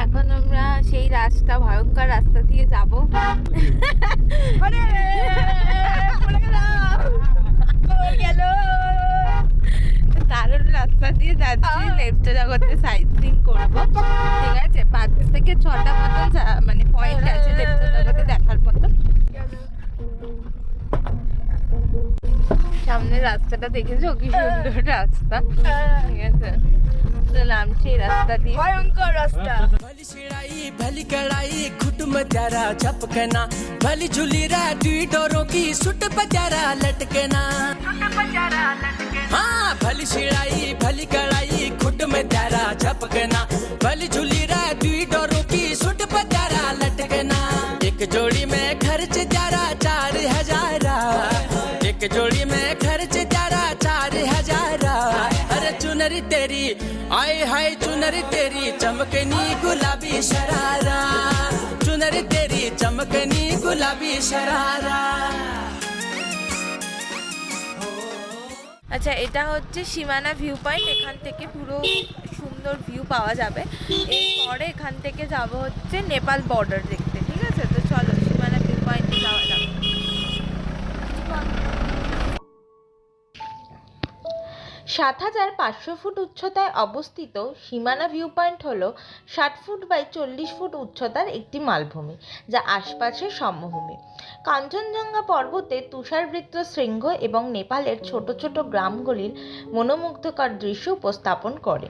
এখন আমরা সেই রাস্তা, ভয়ঙ্কর রাস্তা দিয়ে যাব। দারুণ রাস্তা দিয়ে যাচ্ছি, লেপচা জগতে সাইড সিন করবো। ঠিক আছে, 5 থেকে 6টা মতন মানে পয়েন্ট আছে লেপচা জগতে দেখার মতো। সামনের রাস্তাটা দেখেছো কি সুন্দর রাস্তা। ঠিক আছে, তো নামছি রাস্তা দিয়ে, ভয়ঙ্কর রাস্তা। भली छिड़ाई भली कड़ाई खुट में प्यारा चपकना भली झूली राडी डोरों की सुट पजारा लटकना हाँ भली छिड़ाई भली कड़ाई खुट में प्यारा चपकना भली झूली राडी डोरों की सुट पजारा लटकना एक जोड़ी में खर्च जारा 4000 जोड़ी में खर्च जरा 4,000। अरे चुनरी तेरी आए हाय चुनरी तेरी चमकनी गुलाबी शरारा, चुनरी तेरी चमकनी गुलाबी शरारा। আচ্ছা, এটা হচ্ছে সীমানা ভিউ পয়েন্ট। এখান থেকে পুরো সুন্দর ভিউ পাওয়া যাবে। এরপরে এখান থেকে যাব হচ্ছে নেপাল বর্ডার দেখতে। ঠিক আছে, তো চলো সীমানা ভিউ পয়েন্টে যাওয়া যাবে। ৭,৫০০ ফুট উচ্চতায় অবস্থিত সীমানা ভিউ পয়েন্ট হলো ৬০ ফুট বাই ৪০ ফুট উচ্চতার একটি মালভূমি, যা আশপাশের সমভূমি। কাঞ্চনজঙ্ঘা পর্বতে তুষারবৃত্ত শৃঙ্গ এবং নেপালের ছোট ছোট গ্রামগুলির মনোমুগ্ধকর দৃশ্য উপস্থাপন করে।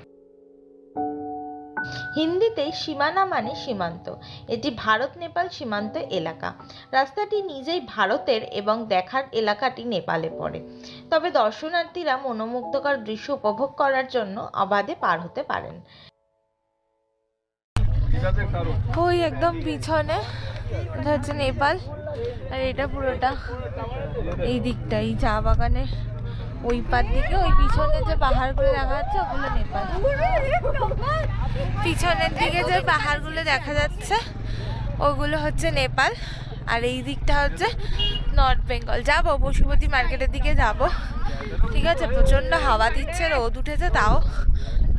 হিন্দিতে সীমানা মানে সীমান্ত। এটি ভারত নেপাল সীমান্ত এলাকা। রাস্তাটি নিজেই ভারতের এবং দেখার এলাকাটি নেপালে পড়ে। তবে দর্শনার্থীরা মনোমুগ্ধকর দৃশ্য উপভোগ করার জন্য অবাধে পার হতে পারেন। ওই একদম পিছনে এটা হচ্ছে নেপাল, আর এটা পুরোটা এই দিকটা, এই চা বাগানের ওই পার দিকে ওই পিছনে যে পাহাড়গুলো দেখা যাচ্ছে ওগুলো নেপাল। পিছনের দিকে যে পাহাড়গুলো দেখা যাচ্ছে ওগুলো হচ্ছে নেপাল, আর এই দিকটা হচ্ছে নর্থ বেঙ্গল। যাবো পশুপতি মার্কেটের দিকে যাব। ঠিক আছে, প্রচণ্ড হাওয়া দিচ্ছে, রোদ উঠেছে, তাও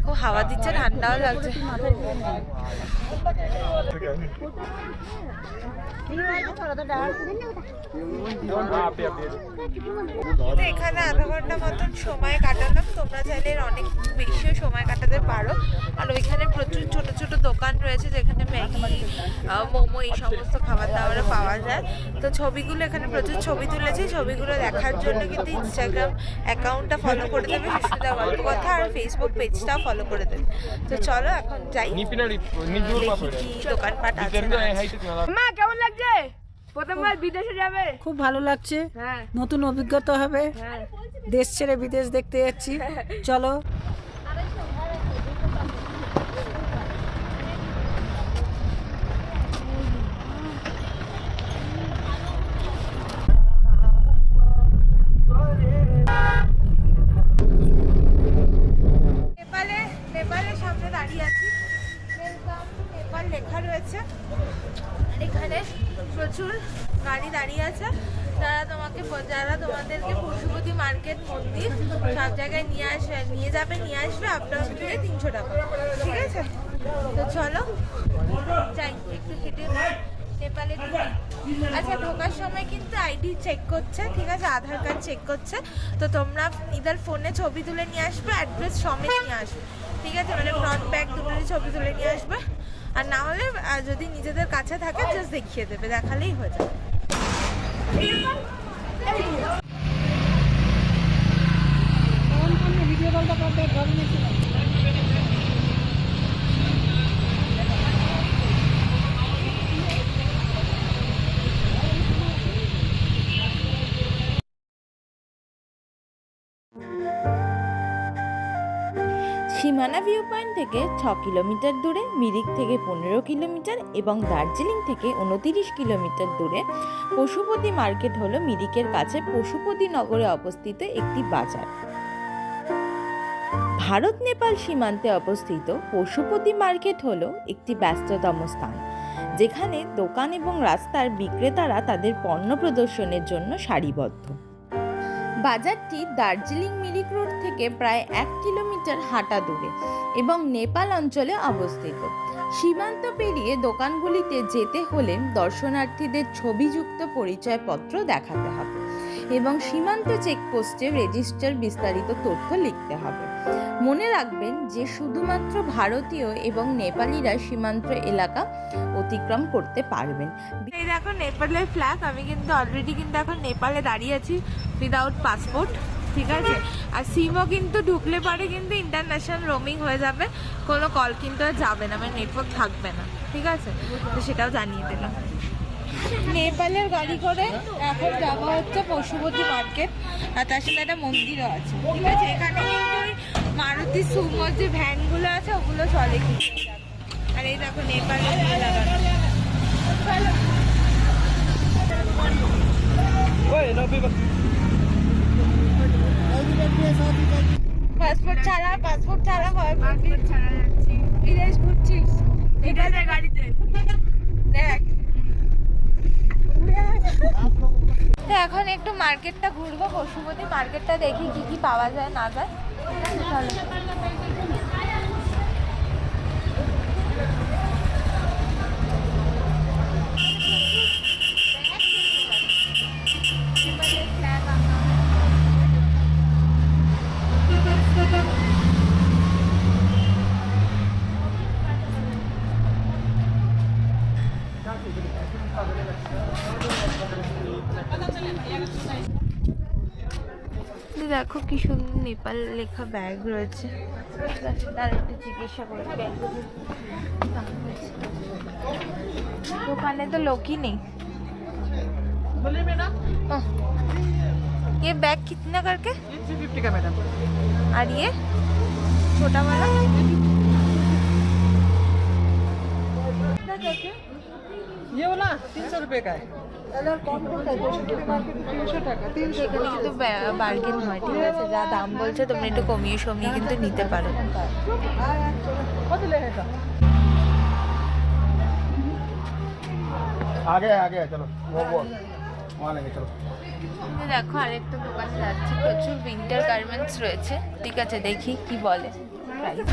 খুব হাওয়া দিচ্ছে, ঠান্ডাও লাগছে। এখানে আধা ঘন্টা মতন সময় কাটালাম। তোমরা চাইলে অনেক বেশিও সময় কাটাতে পারো। আর ওইখানে প্রচুর ছোট ছোট দোকান রয়েছে যেখানে ম্যাগি, মোমো এই সমস্ত খাবার দাবার পাওয়া যায়। তো ছবিগুলো এখানে প্রচুর ছবি তুলেছি। ছবিগুলো দেখার জন্য কিন্তু ইনস্টাগ্রাম অ্যাকাউন্টটা ফলো করে দেবে, সুস্মিতা গল্প কথা, আর ফেসবুক পেজটাও ফলো করে দেবে। তো চলো এখন যাই, দোকানপাট আছে। মা কেমন লাগছে? প্রথমবার বিদেশে যাবে? খুব ভালো লাগছে, হ্যাঁ নতুন অভিজ্ঞতা হবে। হ্যাঁ। দেশ ছেড়ে বিদেশ দেখতে যাচ্ছি, চলো। নেপালের সামনে দাঁড়িয়ে আছি, ওয়েলকাম টু নেপাল লেখা রয়েছে। এখানে প্রচুর গাড়ি দাঁড়িয়ে আছে, যারা তোমাদেরকে পশুপতি মার্কেট, মন্দির সব জায়গায় নিয়ে আসবে। আপ ডাউন করে 300 টাকা। ঠিক আছে, তো চলো যাই একটু হেঁটে নেপালে ঢুকি। আচ্ছা, ঢোকার সময় কিন্তু আইডি চেক করছে, ঠিক আছে, আধার কার্ড চেক করছে। তো তোমরা ইদার ফোনে ছবি তুলে নিয়ে আসবে, অ্যাড্রেস সমেত নিয়ে আসবে। ঠিক আছে, মানে ফ্রন্ট ব্যাক দুটোরই ছবি তুলে নিয়ে আসবে। আর না হলে যদি নিজেদের কাছে থাকে জাস্ট দেখিয়ে দেবে, দেখালেই হয়ে যাবে। সীমানা ভিউ পয়েন্ট থেকে 6 কিলোমিটার দূরে, মিরিক থেকে 15 কিলোমিটার এবং দার্জিলিং থেকে 29 কিলোমিটার দূরে পশুপতি মার্কেট হলো মিরিকের কাছে পশুপতি নগরে অবস্থিত একটি বাজার। ভারত নেপাল সীমান্তে অবস্থিত পশুপতি মার্কেট হলো একটি ব্যস্ততম স্থান, যেখানে দোকান এবং রাস্তার বিক্রেতারা তাদের পণ্য প্রদর্শনের জন্য সারিবদ্ধ। বাজারটি দার্জিলিং মিরিক রোড থেকে প্রায় 1 কিলোমিটার হাঁটা দূরে এবং নেপাল অঞ্চলে অবস্থিত। সীমান্ত পেরিয়ে দোকানগুলিতে যেতে হলে দর্শনার্থীদের ছবিযুক্ত পরিচয়পত্র দেখাতে হবে এবং সীমান্ত চেকপোস্টে রেজিস্টার বিস্তারিত তথ্য লিখতে হবে। মনে রাখবেন যে শুধুমাত্র ভারতীয় এবং নেপালিরা সীমান্ত এলাকা অতিক্রম করতে পারবেন। এই দেখো নেপালের ফ্ল্যাগ। আমি কিন্তু অলরেডি এখন নেপালে দাঁড়িয়ে আছি উইদাউট পাসপোর্ট। ঠিক আছে, আর সিমও কিন্তু ঢুকলে পরে কিন্তু ইন্টারন্যাশনাল রোমিং হয়ে যাবে, কোনো কল কিন্তু আর যাবে না, মানে নেটওয়ার্ক থাকবে না। ঠিক আছে, তো সেটাও জানিয়ে দিলাম। নেপালের গাড়ি করে এখন যাওয়া হচ্ছে পশুপতি মার্কেট, আর তার সাথে একটা মন্দিরও আছে। ঠিক আছে, এখানে কিন্তু ওই মারুতি সুমোর যে ভ্যানগুলো আছে ওগুলো চলে কিন্তু। আর এই দেখো নেপালের লাগানো। ছাড়া পাসপোর্ট ছাড়া হয় পাসপোর্ট ছাড়া যাচ্ছি বিদেশ ঘুরছিস ঠিক আছে গাড়িতে দেখ তো এখন একটু মার্কেটটা ঘুরবো, পশুপতি মার্কেটটা দেখি কি কি পাওয়া যায় না যায়। ঠিক আছে, চলো। দেখো কি সুন্দর নেপাল লেখা ব্যাগ রয়েছে, তার একটু জিজ্ঞাসা করি দোকানে তো लोग ही नहीं। ओह, ये बैग कितना करके? 350 का मैडम। और ये छोटा वाला ये वाला 300 रुपए का है। এখানে কিন্তু বার্গেন হয়, ঠিক আছে, যা দাম বলছে তোমরা একটু কমিয়ে সমিয়ে কিন্তু নিতে পারো। आगे आगे चलो वो वहाँ लेंगे चलो। দেখো আরেকটা দোকানে যাচ্ছি, প্রচুর উইন্টার গার্মেন্টস রয়েছে, ঠিক আছে দেখি কি বলে প্রাইস।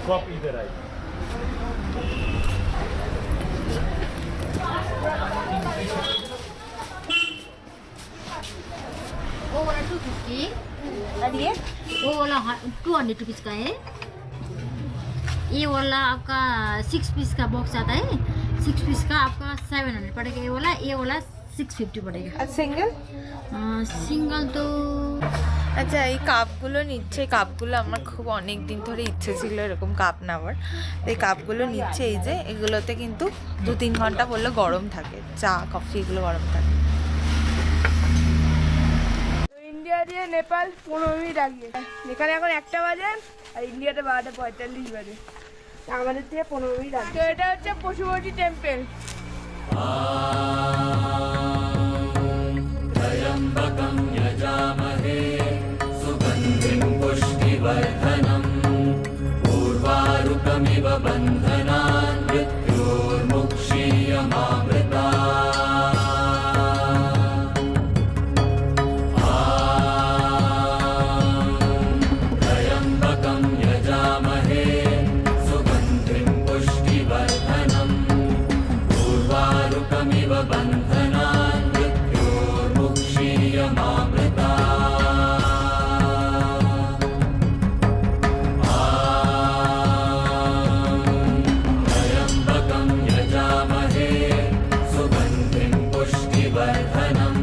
कप इधर आई। वो वाला 250, और ये वो वाला 200 रुपीज़ का है। ये वाला आपका 6 पीस का बॉक्स आता है, 6 पीस का आपका 700 पड़ेगा। ये वाला 650 पड़ेगा। আর সিঙ্গেল? सिंगल तो আচ্ছা এই কাপগুলো নিচ্ছে, এই কাপগুলো আমার খুব অনেক দিন ধরে ইচ্ছে ছিল এরকম কাপ নেওয়ার। এই কাপগুলো নিচ্ছে, এই যে এগুলোতে কিন্তু 2-3 ঘন্টা বললে গরম থাকে, চা কফি এগুলো গরম থাকে। ইন্ডিয়া দিয়ে নেপাল 15 মিনিট আগে, এখানে এখন 1টা বাজে আর ইন্ডিয়াতে 12:45 বাজে, আমাদের থেকে 15 মিনিট আগে। তো এটা হচ্ছে পশুপতি টেম্পল। त्र्यम्बकं यजामहे सुगन्धिं पुष्टिवर्धनम् उर्वारुकमिव बन्धनान् मृत्योर्मुक्षीयमामृतात्। त्र्यम्बकं यजामहे सुगन्धिं पुष्टिवर्धनम् उर्वारुकमिव बन्धनान् त्र्यम्बकं यजामहे सुगन्धिं पुष्टिवर्धनम्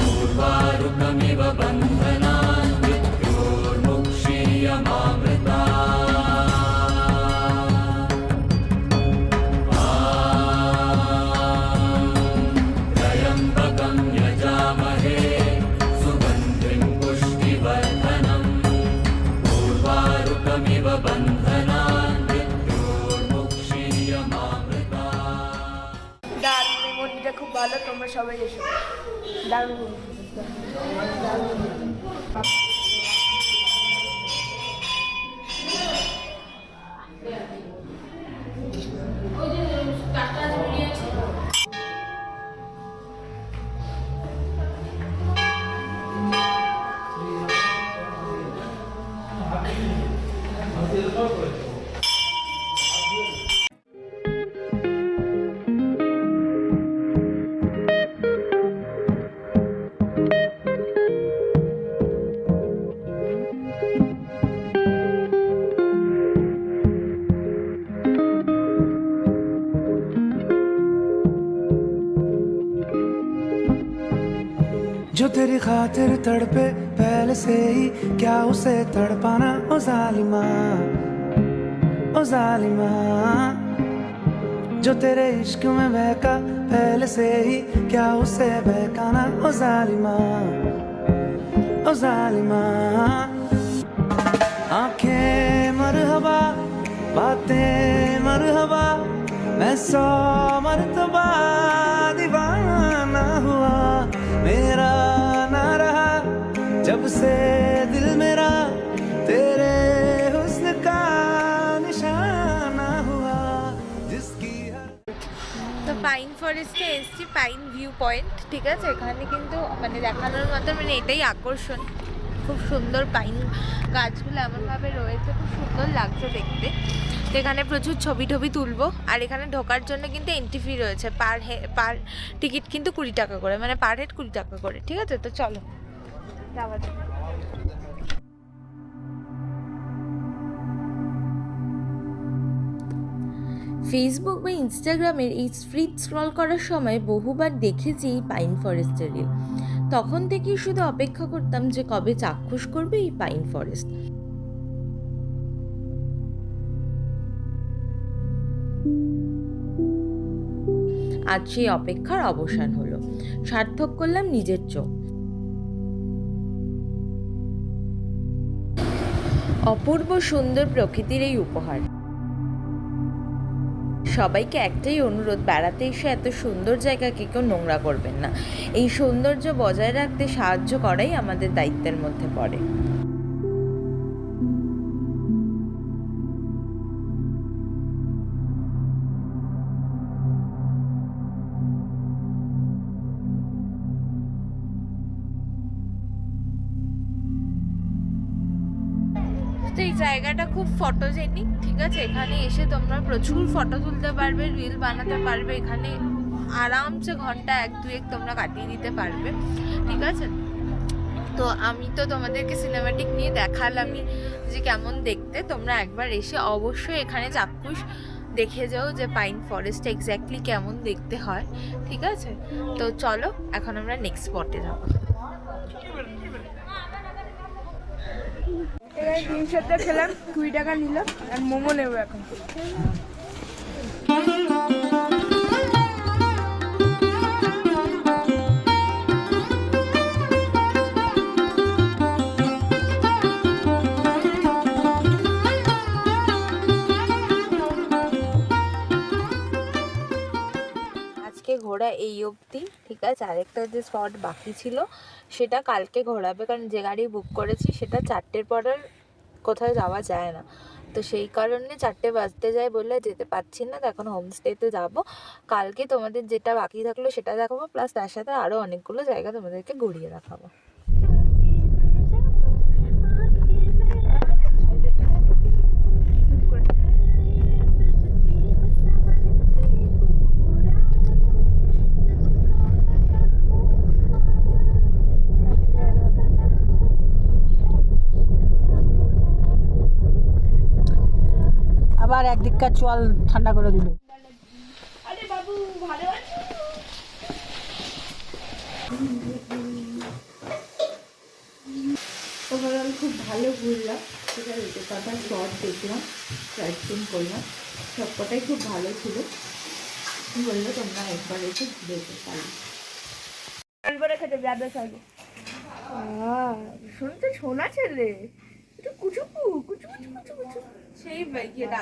उर्वारुकमिव बन्धनान् मृत्योर्मुक्षीयमामृतात्। त्र्यम्बकं यजामहे सुगन्धिं पुष्टिवर्धनम् उर्वारुकमिव बन्धनान् मृत्योर्मुक्षीयमामृतात्। দারুণ, এই মন্দিরটা খুব ভালো, তোমরা সবাই এসো। দারুণ। जो तेरी खातिर तड़पे पहले से ही, क्या उसे तड़पाना ओ जालिमा, ओ जालिमा। जो तेरे इश्क में बहका पहले से ही, क्या उसे बहकाना ओ जालिमा, ओ जालिमा। आंखें मरहबा बातें मरहबा मैं 100 मरतबा दीवाना हुआ मेरा ना रहा जब से दिल मेरा तेरे हुस्न का निशाना हुआ जिसकी তো পাইন ফরেস্টে এসছি, পাইন ভিউ পয়েন্ট, ঠিক আছে। এখানে কিন্তু মানে দেখানোর মতো মানে এটাই আকর্ষণ, খুব সুন্দর পাইন গাছগুলো এমনভাবে রয়েছে, খুব সুন্দর লাগছে দেখতে। তো এখানে প্রচুর ছবি টবি তুলবো। আর এখানে ঢোকার জন্য কিন্তু এন্ট্রি ফি রয়েছে, পার টিকিট কিন্তু 20 টাকা করে, মানে পার হেড 20 টাকা করে, ঠিক আছে। তো চলো যাওয়া যাক। ফেসবুক বা ইনস্টাগ্রামের এই ফিড স্ক্রল করার সময় বহুবার দেখেছি এই পাইন ফরেস্টের রিল। তখন থেকেই শুধু অপেক্ষা করতাম যে কবে চাক্ষুষ করবে এই পাইন ফরেস্ট। আজ সেই অপেক্ষার অবসান হলো, সার্থক করলাম নিজের চোখ। অপূর্ব সুন্দর প্রকৃতির এই উপহার। সবাইকে একটাই অনুরোধ, বেড়াতে এসে এত সুন্দর জায়গাকে কেউ নোংরা করবেন না। এই সৌন্দর্য বজায় রাখতে সাহায্য করাই আমাদের দায়িত্বের মধ্যে পড়ে। তো এই জায়গাটা খুব ফটোজেনিক, ঠিক আছে। এখানে এসে তোমরা প্রচুর ফটো তুলতে পারবে, রিল বানাতে পারবে। এখানে আরামসে ঘন্টা 1-2 তোমরা কাটিয়ে দিতে পারবে, ঠিক আছে। তো আমি তো তোমাদেরকে সিনেমাটিক নিয়ে দেখালামই যে কেমন দেখতে। তোমরা একবার এসে অবশ্যই এখানে চাক্ষুষ দেখে যাও যে পাইন ফরেস্ট এক্স্যাক্টলি কেমন দেখতে হয়, ঠিক আছে। তো চলো এখন আমরা নেক্সট স্পটে যাবো। এখানে 300 খেলাম, 20 টাকা নিল। আর মোমো নেবো এখন। আজকে ঘোরা এই অবধি, ঠিক আছে। আরেকটা যে স্পট বাকি ছিল সেটা কালকে ঘোরাবে, কারণ যে গাড়ি বুক করেছি সেটা 4টের পর আর কোথাও যাওয়া যায় না। তো সেই কারণে 4টে বাজতে যায় বলে যেতে পারছি না। তো এখন হোমস্টেতে যাব। কালকে তোমাদের যেটা বাকি থাকলো সেটা দেখাবো, প্লাস তার সাথে আরও অনেকগুলো জায়গা তোমাদেরকে ঘুরিয়ে দেখাবো। আবার একদিককার চল ঠান্ডা করে দিল। আরে বাবু ভালো আছো? ওভারঅল খুব ভালো ঘুরলাম, ঠিক আছে। যে কটা শর্ট দেখলাম, সাইটসিং করলাম, সবকটাই খুব ভালো ছিল। বললো তোমরা একবার এসে ঘুরে যেতে পারো। করে খেতে যাবে সঙ্গে। শুনতে শোনা ছেলে, একটু কুচুকু কুচু কুচু কুচু কুচু। সেই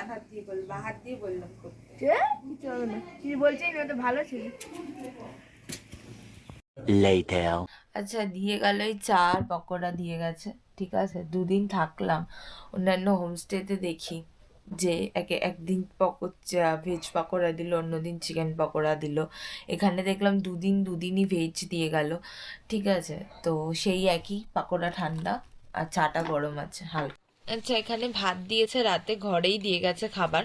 হাত দিয়ে বললাম, হাত দিয়ে বললাম কিছু হবে না, কি বলছি না, তো ভালো ছিল। আচ্ছা, দিয়ে গেল এই চা আর পকোড়া দিয়ে গেছে, ঠিক আছে। 2 দিন থাকলাম। অন্যান্য হোমস্টেতে দেখি যে একদিন ভেজ পকোড়া দিল, অন্যদিন চিকেন পকোড়া দিল। এখানে দেখলাম 2 দিনই ভেজ দিয়ে গেল, ঠিক আছে। তো সেই একই পকোড়া ঠান্ডা আর চাটা গরম আছে হালকা। আচ্ছা, এখানে ভাত দিয়েছে, রাতে ঘরেই দিয়ে গেছে খাবার।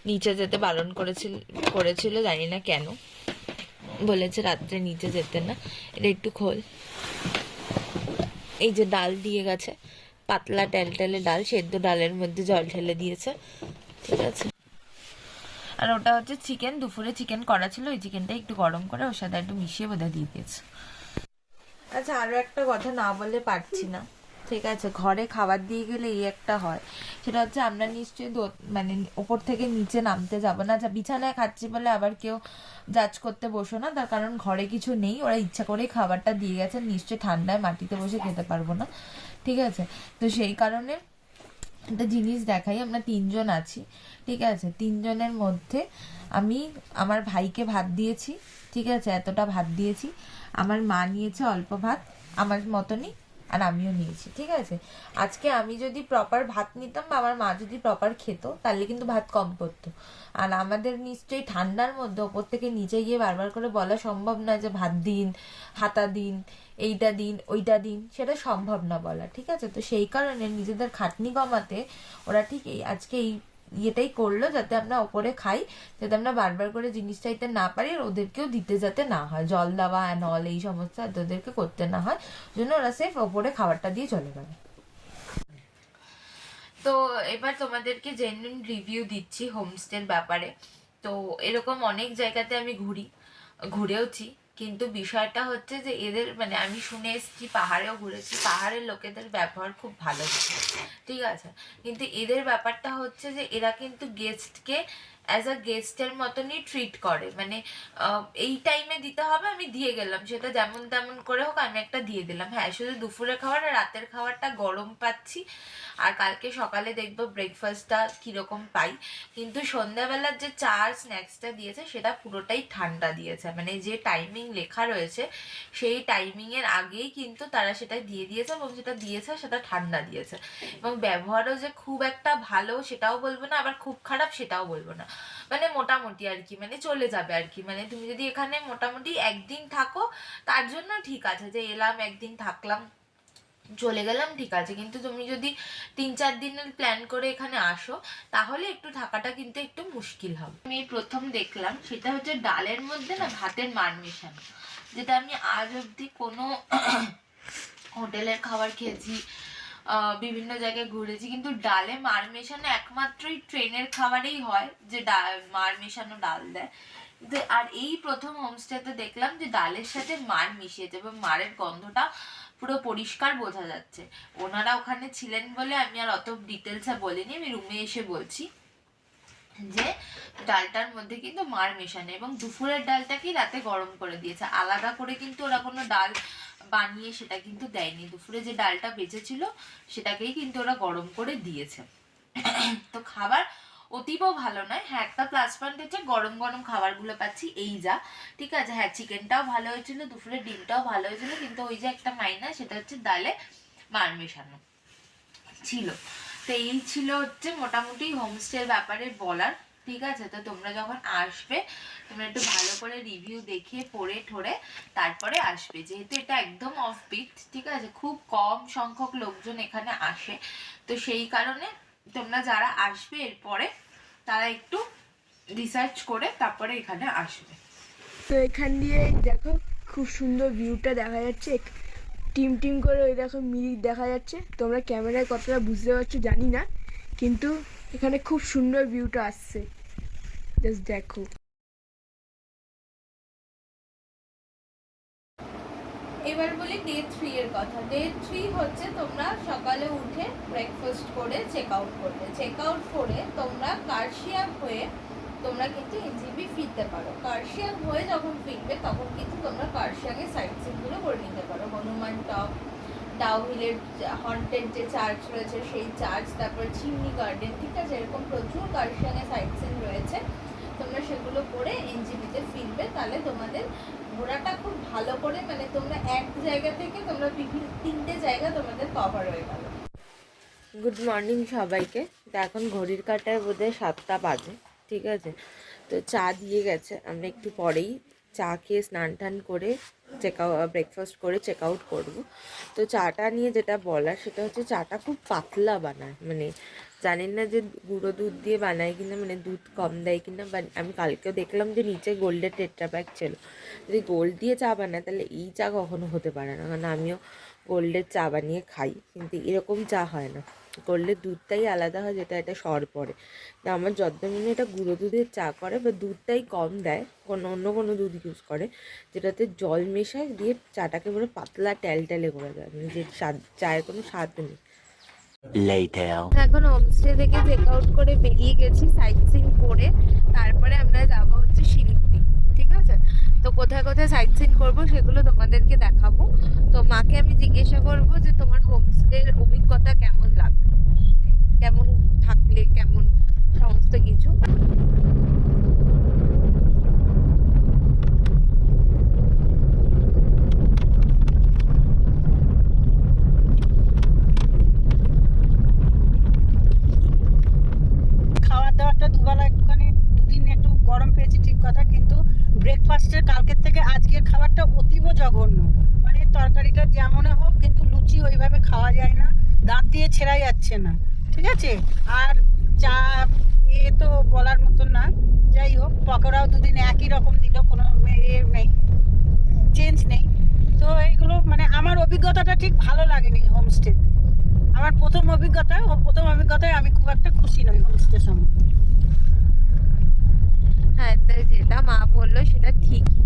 নিচে যেতে বারণ করেছিল জানি না কেন, বলেছে রাত্রে নিচে যেতে না। এটা একটু খোল। এই যে ডাল দিয়ে গেছে, পাতলা টেলটেলে ডাল, সেদ্ধ ডালের মধ্যে জল ঢেলে দিয়েছে, ঠিক আছে। আর ওটা হচ্ছে চিকেন, দুপুরে চিকেন করা ছিল, ওই চিকেনটা একটু গরম করে ওর সাথে একটু মিশিয়ে বোধহয় দিয়ে দিয়েছে। আচ্ছা, আরও একটা কথা না বলে পারছি না, ঠিক আছে। ঘরে খাবার দিয়ে গেলে এই একটা হয়, সেটা হচ্ছে আমরা নিশ্চয়ই মানে ওপর থেকে নিচে নামতে যাব না। আচ্ছা, বিছানায় খাচ্ছি বলে আবার কেউ জাজ করতে বসো না, তার কারণ ঘরে কিছু নেই, ওরা ইচ্ছা করেই খাবারটা দিয়ে গেছে। নিশ্চয়ই ঠান্ডায় মাটিতে বসে খেতে পারবো না, ঠিক আছে। তো সেই কারণে একটা জিনিস দেখাই। আমরা 3 জন আছি, ঠিক আছে? 3 জনের মধ্যে আমি আমার ভাইকে ভাত দিয়েছি, ঠিক আছে? এতটা ভাত দিয়েছি। আমার মা নিয়েছে অল্প ভাত আমার মতনই, আর আমিও নিয়েছি, ঠিক আছে? আজকে আমি যদি প্রপার ভাত নিতাম বা আমার মা যদি প্রপার খেত তাহলে কিন্তু ভাত কম পড়তো। আর আমাদের নিশ্চয়ই ঠান্ডার মধ্যে ওপর থেকে নিচে গিয়ে বারবার করে বলা সম্ভব না যে ভাত দিন, হাতা দিন, এইটা দিন, ওইটা দিন, সেটা সম্ভব না বলা, ঠিক আছে? তো সেই কারণে নিজেদের খাটনি কমাতে ওরা ঠিক আজকে এই ইয়েটাই করলো, যাতে আমরা ওপরে খাই, যাতে আমরা বারবার করে জিনিস চাইতে না পারি, আর ওদেরকেও দিতে যাতে না হয়, জল দেওয়া অ্যান্ড অল এই সমস্ত ওদেরকে করতে না হয়, জন্য ওরা সেফ ওপরে খাবারটা দিয়ে চলে গেল। তো এবার তোমাদেরকে জেনুইন রিভিউ দিচ্ছি হোমস্টের ব্যাপারে। তো এরকম অনেক জায়গাতে আমি ঘুরেওছি, কিন্তু বিষয়টা হচ্ছে যে এদের মানে আমি শুনে এসেছি, পাহাড়েও ঘুরেছি, পাহাড়ের লোকেদের ব্যবহার খুব ভালো, ঠিক আছে? কিন্তু এদের ব্যাপারটা হচ্ছে যে এরা কিন্তু গেস্টকে অ্যাজ আ গেস্টের মতনই ট্রিট করে, মানে এই টাইমে দিতে হবে আমি দিয়ে গেলাম, সেটা যেমন তেমন করে হোক আমি একটা দিয়ে দিলাম। হ্যাঁ, শুধু দুপুরের খাবার আর রাতের খাবারটা গরম পাচ্ছি, আর কালকে সকালে দেখবো ব্রেকফাস্টটা কীরকম পাই, কিন্তু সন্ধ্যাবেলার যে চা আর স্ন্যাক্সটা দিয়েছে সেটা পুরোটাই ঠান্ডা দিয়েছে, মানে যে টাইমিং লেখা রয়েছে সেই টাইমিংয়ের আগেই কিন্তু তারা সেটা দিয়ে দিয়েছে, এবং যেটা দিয়েছে সেটা ঠান্ডা দিয়েছে, এবং ব্যবহারও যে খুব একটা ভালো সেটাও বলবো না, আবার খুব খারাপ সেটাও বলবো না, মানে মোটামুটি আর কি, মানে চলে যাবে আর কি। মানে তুমি যদি এখানে মোটামুটি একদিন থাকো তার জন্য ঠিক আছে, যে এলাম একদিন থাকলাম চলে গেলাম, ঠিক আছে, কিন্তু তুমি যদি 3-4 দিনের প্ল্যান করে এখানে আসো তাহলে একটু থাকাটা কিন্তু একটু মুশকিল হবে। আমি প্রথম দেখলাম সেটা হচ্ছে ডালের মধ্যে না ভাতের মার মেশানো, যেটা আমি আজ অবধি কোনো হোটেলের খাবার খেয়েছি, বিভিন্ন জায়গায় ঘুরেছি, কিন্তু ডালে মার মেশানো একমাত্রই ট্রেনের খাবারেই হয় যে মার মেশানো ডাল দেয়। আর এই প্রথম হোমস্টেতে দেখলাম যে ডালের সাথে মার মিশিয়েছে, এবং মারের গন্ধটা পুরো পরিষ্কার বোঝা যাচ্ছে। ওনারা ওখানে ছিলেন বলে আমি আর অত ডিটেলসে বলিনি, আমি রুমে এসে বলছি যে ডালটার মধ্যে কিন্তু মার মেশানো, এবং দুপুরের ডালটাকেই রাতে গরম করে দিয়েছে, আলাদা করে কিন্তু ওরা কোনো ডাল বানিয়ে সেটা কিন্তু দেয়নি, দুপুরে যে ডালটা বেঁচেছিল সেটাকেই কিন্তু ওরা গরম করে দিয়েছে। তো খাবার অতীব ভালো নয়। হ্যাঁ, একটা প্লাস পয়েন্ট হচ্ছে গরম গরম খাবারগুলো পাচ্ছি, এই যা, ঠিক আছে? হ্যাঁ, চিকেনটাও ভালো হয়েছিল, দুপুরের ডিমটাও ভালো হয়েছিল, কিন্তু ওই যে একটা মাইনাস সেটা হচ্ছে ডালে মার মেশানো ছিল। তো এই ছিল হচ্ছে মোটামুটি হোমস্টের ব্যাপারে বলার, ঠিক আছে? তো তোমরা যখন আসবে তোমরা একটু ভালো করে রিভিউ দেখে পড়ে ঠোরে তারপরে আসবে, যেহেতু এটা একদম অফবিট, ঠিক আছে? খুব কম সংখ্যক লোকজন এখানে আসে, তো সেই কারণে তোমরা যারা আসবে এরপরে তারা একটু রিসার্চ করে তারপরে এখানে আসবে। তো এখান দিয়ে দেখো খুব সুন্দর ভিউটা দেখা যাচ্ছে, টিম টিম করে ওই দেখো মিরিক দেখা যাচ্ছে, তোমরা ক্যামেরায় কতটা বুঝতে পারছো জানি না, কিন্তু এখানে খুব সুন্দর ভিউটা আসছে, জাস্ট দেখো। এবার বলি ডে 3 এর কথা। ডে 3 হচ্ছে তোমরা সকালে উঠে ব্রেকফাস্ট করে চেক আউট করবে, চেক আউট করে তোমরা কার্শিয়াং হয়ে তোমরা কিন্তু এনজিপি ফিরতে পারো। কার্শিয়াং হয়ে যখন ফিরবে তখন কিন্তু তোমরা কার্শিয়াংয়ের সাইট সিনগুলো করে নিতে পারো, হনুমান টপ, ডাউ হিলের হন্টেড যে চার্চ রয়েছে সেই চার্চ, তারপর চিমনি গার্ডেন, ঠিক আছে? এরকম প্রচুর কার্শিয়াংয়ের সাইট সিন রয়েছে, তোমরা সেগুলো করে এনজিপিতে ফিরবে, তাহলে তোমাদের ঘোরাটা খুব ভালো করে, মানে তোমরা এক জায়গা থেকে তোমরা বিভিন্ন 3টে জায়গা তোমাদের কভার হয়ে গেল। গুড মর্নিং সবাইকে। তো এখন ঘড়ির কাঁটায় বোধহয় 7টা বাজে, ঠিক আছে? তো চা দিয়ে গেছে, আমরা একটু পরেই চা খেয়ে স্নান টান করে ব্রেকফাস্ট করে চেক আউট করবো। তো চাটা নিয়ে যেটা বলার সেটা হচ্ছে চাটা খুব পাতলা বানায়, মানে জানেন না যে গুঁড়ো দুধ দিয়ে বানায় কিনা, মানে দুধ কম দেয় কিনা। আমি কালকেও দেখলাম যে নিচে গোল্ডের টেট্রা প্যাক ছিল, যদি গোল্ড দিয়ে চা বানায় তাহলে এই চা কখনো হতে পারে না, কারণ আমিও গোল্ডের চা বানিয়ে খাই, কিন্তু এরকম চা হয় না, গোল্ডের দুধটাই আলাদা হয়, যেটা এটা সর পড়ে। তো আমার যতদিনে এটা গুঁড়ো দুধের চা করে বা দুধটাই কম দেয়, অন্য কোনো দুধ ইউজ করে যেটাতে জল মেশায় দিয়ে চাটাকে পুরো পাতলা টেলটেলে করে দেয়, মানে যে স্বাদ, চায়ের কোনো স্বাদ নেই। এখন হোমস্টে থেকে চেক আউট করে বেরিয়ে গেছি সাইট সিন করে, তারপরে আমরা যাবো হচ্ছে শিলিগুড়ি, ঠিক আছে? তো কোথায় কোথায় সাইট সিন করবো সেগুলো তোমাদেরকে দেখাবো। তো মাকে আমি জিজ্ঞাসা করবো যে তোমার হোমস্টের অভিজ্ঞতা কেমন লাগলো, কেমন আরাম পেয়েছি ঠিক কথা, কিন্তু ব্রেকফাস্টের কালকের থেকে আজকের খাবারটা অতীব জঘন্য। মানে তরকারিটা যেমনই হোক, কিন্তু লুচি ওইভাবে খাওয়া যায় না, দাঁত দিয়ে ছেঁড়া যাচ্ছে না, ঠিক আছে। আর চা এ তো বলার মতো না। যাই হোক, পকোড়াও দুদিন একই রকম দিল, কোনো নেই, চেঞ্জ নেই। তো এইগুলো মানে আমার অভিজ্ঞতাটা ঠিক ভালো লাগেনি হোমস্টেতে। আমার প্রথম অভিজ্ঞতায় আমি খুব একটা খুশি নই হোমস্টে সম্বন্ধে। হ্যাঁ, তাই যেটা মা বললো সেটা ঠিকই,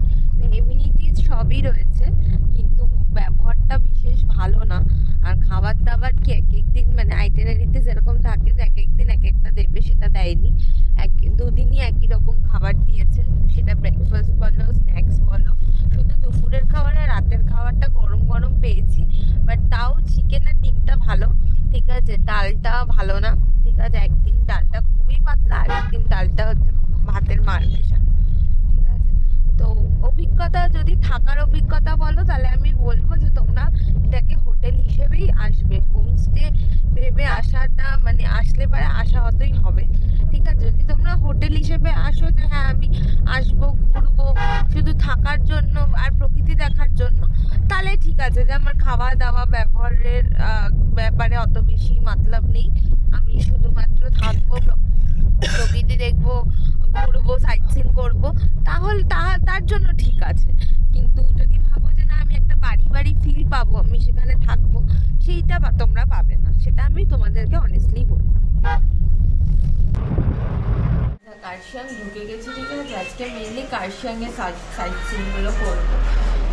এমনিটিজ সবই রয়েছে কিন্তু ব্যবহারটা বিশেষ ভালো না। আর খাবার দাবার কি এক এক দিন মানে আইটেনারিতে যেরকম থাকে যে এক এক দিন এক একটা দেবে, সেটা দেয়নি। দুদিনই একই রকম খাবার দিয়েছে, সেটা ব্রেকফাস্ট বলো স্ন্যাক্স বলো। শুধু দুপুরের খাবার আর রাতের খাবারটা গরম গরম পেয়েছি, বাট তাও চিকেন আর ডিমটা ভালো, ঠিক আছে। ডালটা ভালো না, ঠিক আছে। একদিন ডালটা খুবই পাতলা আর একদিন ডালটা হচ্ছে ভাতের মার মেশানো, ঠিক আছে। তো অভিজ্ঞতা যদি থাকার অভিজ্ঞতা বলো, তাহলে আমি বলবো যে তোমরা এটাকে হোটেল হিসেবেই আসবে। হোমস্টে ভেবে আসাটা মানে আসলে পরে আশাহতই হবে, ঠিক আছে। যদি তোমরা হোটেল হিসেবে আসো যে হ্যাঁ আমি আসবো ঘুরবো শুধু থাকার জন্য আর প্রকৃতি দেখার জন্য, তাহলে ঠিক আছে যে আমার খাওয়া দাওয়া ব্যবহারের ব্যাপারে অত বেশি মতলব নেই, আমি শুধুমাত্র থাকবো, প্রকৃতি দেখবো, ঘুরবো, সাইট সিন করবো, তাহলে তার জন্য ঠিক আছে। কিন্তু যদি ভাবো যে না আমি একটা বাড়ি ফিল পাবো, আমি সেখানে থাকবো, সেইটা তোমরা পাবে না, সেটা আমি তোমাদেরকে অনেস্টলি বলবো। কার্শিয়াং ঢুকে গেছি, ঠিক আছে। আজকে মেনলি কার্শিয়াংয়ের সাইট সিনগুলো করবো।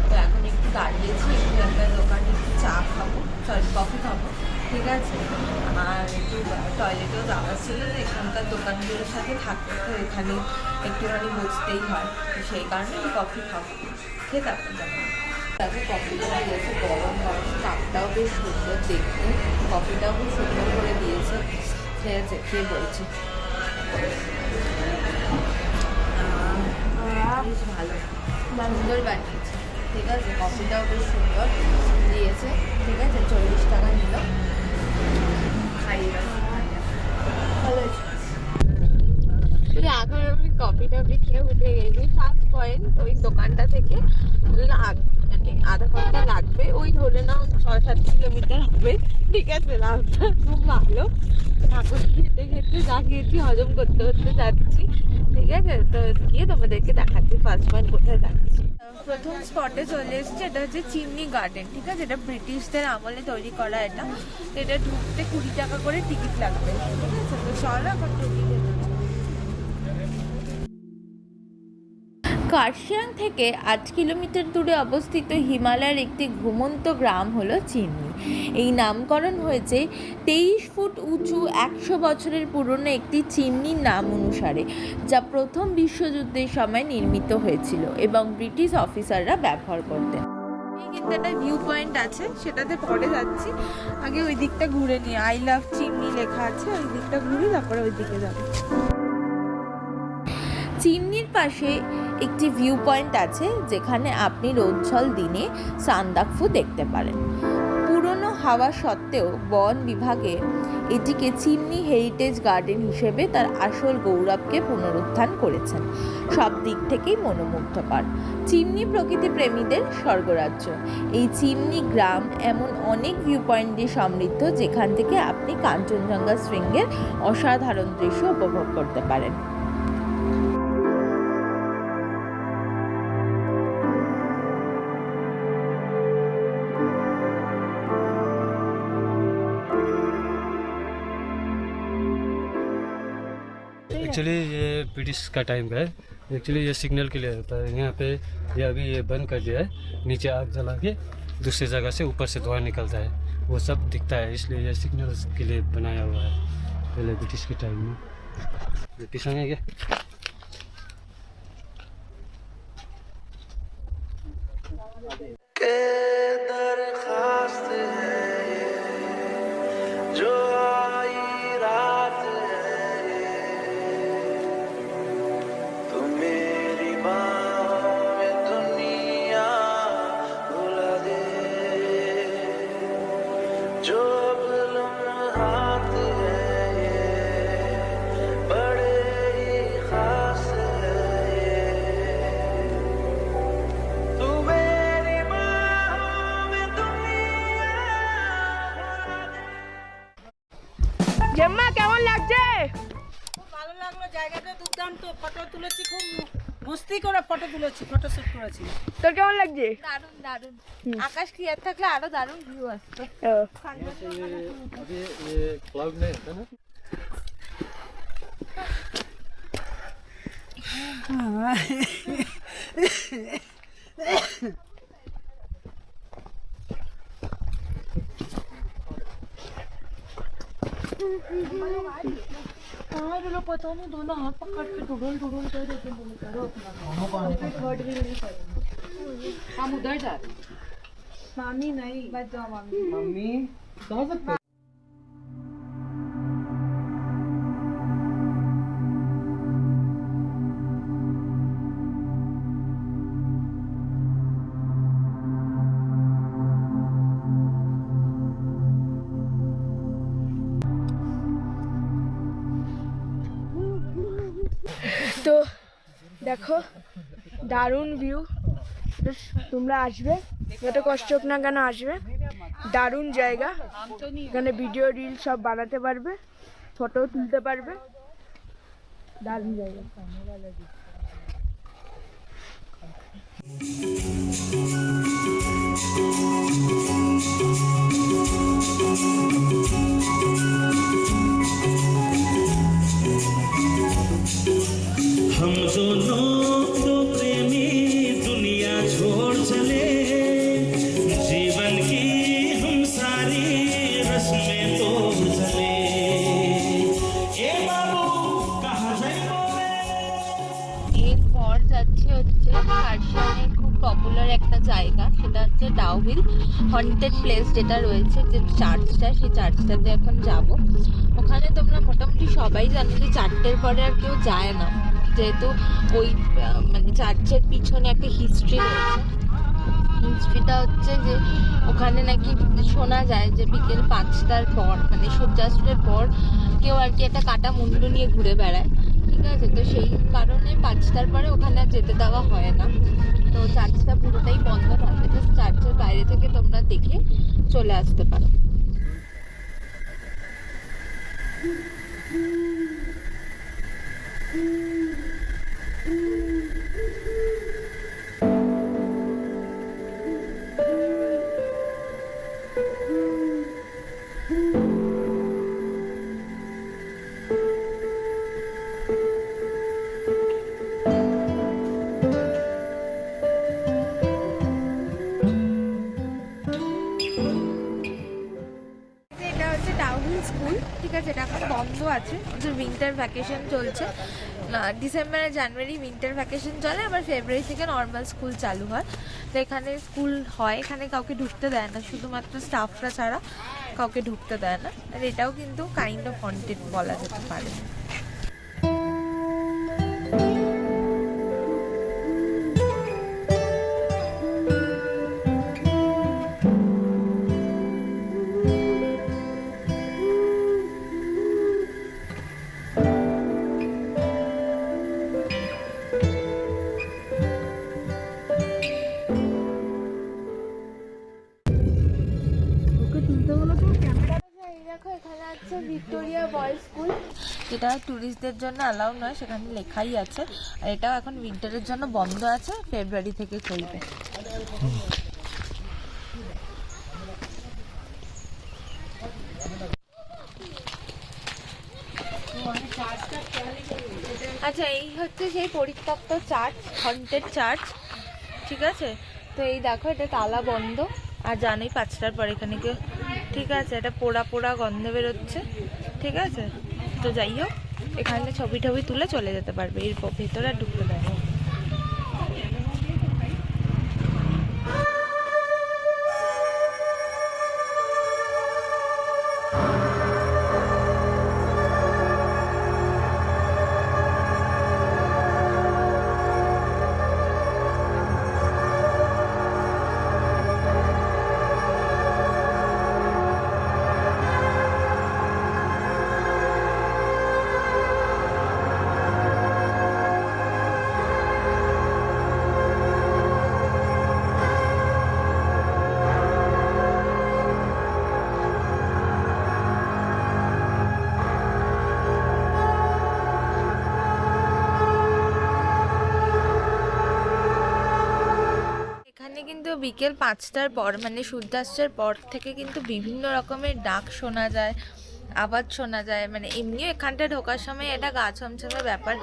তো এখন একটু দাঁড়িয়েছি, একটু একটা দোকানে একটু চা খাবো, কফি খাবো, ঠিক আছে। আর একটু টয়লেটেও যাওয়ার ছিল, তো এখানকার দোকানগুলোর সাথে থাকতে তো এখানে একটুখানি বসতেই হয়, তো সেই কারণে একটু কফি খাবো, খেয়ে তারপর যাবো। তারপর কফিটা দিয়েছে গরম গরম, কাপটাও বেশ সুন্দর দেখতে, কফিটাও খুব সুন্দর করে দিয়েছে, ঠিক আছে। খেয়ে বলছে বেশ ভালো, সুন্দর বানিয়েছে, ঠিক আছে। কফিটাও বেশ সুন্দর দিয়েছে, ঠিক আছে। 40 টাকা নিল, খাইয়ে ভালো আছে। এখন আমি কফি টফি খেয়ে উঠে গেছি। ফার্স্ট পয়েন্ট ওই দোকানটা থেকে মানে আধা ঘন্টা লাগবে, ওই ধরে নাও 6-7 কিলোমিটার হবে, ঠিক আছে। রাস্তা খুব ভালো, ঠাকুর খেতে খেতে যা খেয়েছি হজম করতে করতে যাচ্ছি, ঠিক আছে। তো গিয়ে তোমাদেরকে দেখাচ্ছি ফার্স্ট পয়েন্ট কোথায় যাচ্ছি। প্রথম স্পটে চলে এসেছে, এটা হচ্ছে চিমনি গার্ডেন, ঠিক আছে। এটা ব্রিটিশদের আমলে তৈরি করা, এটা ঢুকতে 20 টাকা করে টিকিট লাগবে, ঠিক আছে। তো চলো এখন ঢুকি। কার্শিয়াং থেকে 8 কিলোমিটার দূরে অবস্থিত হিমালয়ের একটি ঘুমন্ত গ্রাম হলো চিমনি। এই নামকরণ হয়েছে 23 ফুট উঁচু 100 বছরের পুরনো একটি চিমনির নাম অনুসারে, যা প্রথম বিশ্বযুদ্ধের সময় নির্মিত হয়েছিল এবং ব্রিটিশ অফিসাররা ব্যবহার করতেন। কিন্তু একটা ভিউ পয়েন্ট আছে, সেটাতে পরে যাচ্ছি। আগে ওই দিকটা ঘুরে নিই, আই লাভ চিমনি লেখা আছে, ওই দিকটা ঘুরে তারপরে ওই দিকে যাবো। চিমনির পাশে একটি ভিউ পয়েন্ট আছে, যেখানে আপনি রোদঝল দিনে সান্দাকফু দেখতে পারেন। পুরনো হাওয়া সত্ত্বেও বন বিভাগে এটিকে চিমনি হেরিটেজ গার্ডেন হিসেবে তার আসল গৌরবকে পুনরুত্থান করেছেন। সব দিক থেকেই মনোমুগ্ধকর। চিমনি প্রকৃতি প্রেমীদের স্বর্গরাজ্য। এই চিমনি গ্রাম এমন অনেক ভিউ পয়েন্ট দিয়ে সমৃদ্ধ, যেখান থেকে আপনি কাঞ্চনজঙ্ঘা শৃঙ্গের অসাধারণ দৃশ্য উপভোগ করতে পারেন। एक्चुअली ये ब्रिटिश का टाइम का है। एक्चुअली ये सिग्नल के लिए होता है। यहाँ पे ये अभी ये बंद कर दिया है, नीचे आग जला के दूसरी जगह से ऊपर से धुआं निकलता है, वो सब दिखता है, इसलिए ये सिग्नल के लिए बनाया हुआ है पहले ब्रिटिश के टाइम में। ब्रिटिश आएंगे क्या? बड़े ही জেম্মা কেমন লাগছে? ভালো লাগলো, জায়গাটা দুর্দান্ত, ফটো তুলেছি, খুব মস্তি করে ফটো তুলেছি, ফটো শুট করেছি। তোর কেমন লাগছে? দারুণ দারুণ। আকাশ ক্লিয়ার থাকলে আরো দারুণ ভিউ আসতো। अभी ये क्लाउड नहीं है ना। पता नहीं, दोनों हाथ पकड़ के डुडल डुडल कर देते हैं, करो अपना। हम उधर जाते। मामी नहीं, बच जाओ मामी। मम्मी जा सकते তো দেখো দারুণ ভিউ, তোমরা আসবে, যত কষ্ট হোক না কেন আসবে। দারুণ জায়গা, এখানে ভিডিও রিল সব বানাতে পারবে, ফটো তুলতে পারবে, দারুণ জায়গা। हम दोनों तो प्रेमी दुनिया छोड़ चले, जीवन की हम सारी रस्में तोड़ चले। ए बाबू कहाँ जाए? এরপর যাচ্ছে হচ্ছে কার্শিয়াংয়ের খুব পপুলার একটা জায়গা, সেটা হচ্ছে ডাউহিল হন্টেড প্লেস যেটা রয়েছে, যে চার্চটা, সেই চার্চটাতে এখন যাব। ওখানে তোমরা মোটামুটি সবাই জানো যে 4টের পরে আর কেউ যায় না, যেহেতু ওই মানে চার্চের পিছনে একটা হিস্ট্রি রয়েছে। হিস্ট্রিটা হচ্ছে যে ওখানে নাকি শোনা যায় যে বিকেল 5টার পর, মানে সূর্যাস্তের পর কেউ আর কি একটা কাটা মুন্ডু নিয়ে ঘুরে বেড়ায়, ঠিক আছে? তো সেই কারণে 5টার পরে ওখানে আর যেতে দেওয়া হয় না। তো চার্চটা পুরোটাই বন্ধ থাকে, জাস্ট চার্চের বাইরে থেকে তোমরা দেখে চলে আসতে পারো। এটা হচ্ছে ডাউহিল স্কুল, ঠিক আছে? এটা এখন বন্ধ আছে, ওদের উইন্টার ভ্যাকেশন চলছে। ডিসেম্বর আর জানুয়ারি উইন্টার ভ্যাকেশন চলে, আবার ফেব্রুয়ারি থেকে নর্মাল স্কুল চালু হয়। তো এখানে স্কুল হয়, এখানে কাউকে ঢুকতে দেয় না, শুধুমাত্র স্টাফরা ছাড়া কাউকে ঢুকতে দেয় না। আর এটাও কিন্তু কাইন্ড অফ হন্টেড বলা যেতে পারে। দেখো এখানে আছে ভিক্টোরিয়া বয়েজ স্কুল, যেটা ট্যুরিস্টদের জন্য অ্যালাউ নয়, সেখানে লেখাই আছে। আর এটাও এখন উইন্টারের জন্য বন্ধ আছে, ফেব্রুয়ারি থেকে চলবে। আচ্ছা, এই হচ্ছে সেই পরিত্যক্ত চার্চ, হন্টেড চার্চ, ঠিক আছে? তো এই দেখো, এটা তালা বন্ধ, আর জানোই 5টার পর এখানে কেউ, ঠিক আছে? এটা পোড়া পোড়া গন্ধ বেরোচ্ছে, ঠিক আছে? তো যাই হোক, এখানে ছবি টবি তুলে চলে যেতে পারবে, এর ভেতরে আর ঢুকতে দেয় না। বিকেল 5টার পর মানে সূর্যাস্তের পর থেকে কিন্তু বিভিন্ন রকমের ডাক শোনা যায়, আওয়াজ শোনা যায়। মানে এমনিও এখানটা ঢোকার সময় এটা গা ছমছমে ব্যাপার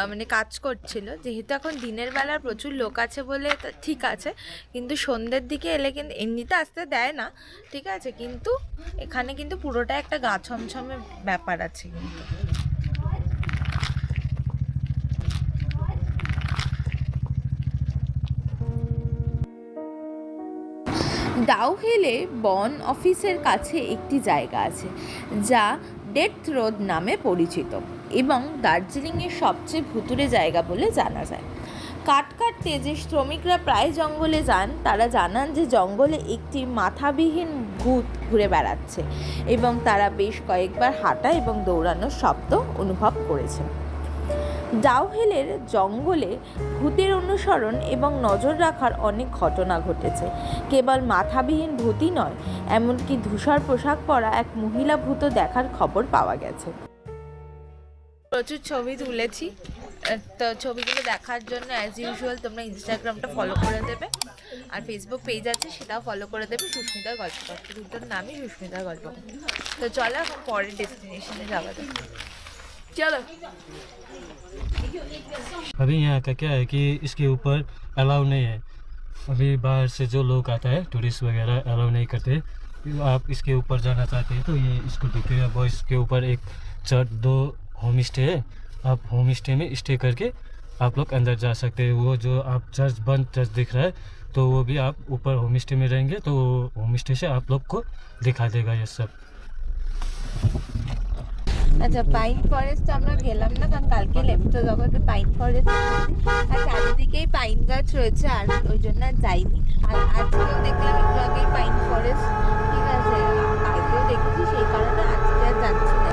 মানে কাজ করছিল। যেহেতু এখন দিনের বেলা প্রচুর লোক আছে বলে ঠিক আছে, কিন্তু সন্ধ্যের দিকে এলে কিন্তু এমনিতে আসতে দেয় না, ঠিক আছে, কিন্তু এখানে কিন্তু পুরোটা একটা গা ছমছমে ব্যাপার আছে কিন্তু। ডাউহিলে বন অফিসের কাছে একটি জায়গা আছে যা ডেথ রোড নামে পরিচিত এবং দার্জিলিংয়ের সবচেয়ে ভুতুড়ে জায়গা বলে জানা যায়। কাঠ কাটতে যে শ্রমিকরা প্রায় জঙ্গলে যান তারা জানান যে জঙ্গলে একটি মাথাবিহীন ভূত ঘুরে বেড়াচ্ছে এবং তারা বেশ কয়েকবার হাঁটা এবং দৌড়ানোর শব্দ অনুভব করেছেন। ডাউহিলের জঙ্গলে ভূতের অনুসরণ এবং নজর রাখার অনেক ঘটনা ঘটেছে। কেবল মাথাবিহীন ভূতই নয়, এমনকি ধূসর পোশাক পরা এক মহিলা ভূতও দেখার খবর পাওয়া গেছে। প্রচুর ছবি তুলেছি, তো ছবিগুলো দেখার জন্য অ্যাজ ইউজুয়াল তোমরা ইনস্টাগ্রামটা ফলো করে দেবে, আর ফেসবুক পেজ আছে সেটাও ফলো করে দেবে, সুস্মিতার গল্পকথা, দুটোর নামই সুস্মিতার গল্পকথা। তো চলো এখন পরের ডেস্টিনেশনে যাওয়া যাক, চলো। अभी यहाँ का क्या है कि इसके ऊपर अलाउ नहीं है। अभी बाहर से जो लोग आता है टूरिस्ट वगैरह अलाउ नहीं करते। आप इसके ऊपर जाना चाहते हैं तो ये इसको दिखेगा बॉयस के ऊपर एक चर्च 2 होम स्टे है। आप होम स्टे में स्टे करके आप लोग अंदर जा सकते हैं। वो जो आप चर्च बंद चर्च दिख रहा है तो वो भी आप ऊपर होम स्टे में रहेंगे तो होम स्टे से आप लोग को दिखा देगा ये सब। আচ্ছা, পাইন ফরেস্ট আমরা গেলাম না, কারণ কালকে লেফট জগতে পাইন ফরেস্ট আর চারিদিকেই পাইন গাছ রয়েছে, আর ওই জন্য আর যাইনি। আর আজকেও দেখলাম একটু আগেই পাইন ফরেস্ট, ঠিক আছে, কালকেও দেখেছি, সেই কারণে আজকে আর যাচ্ছি না।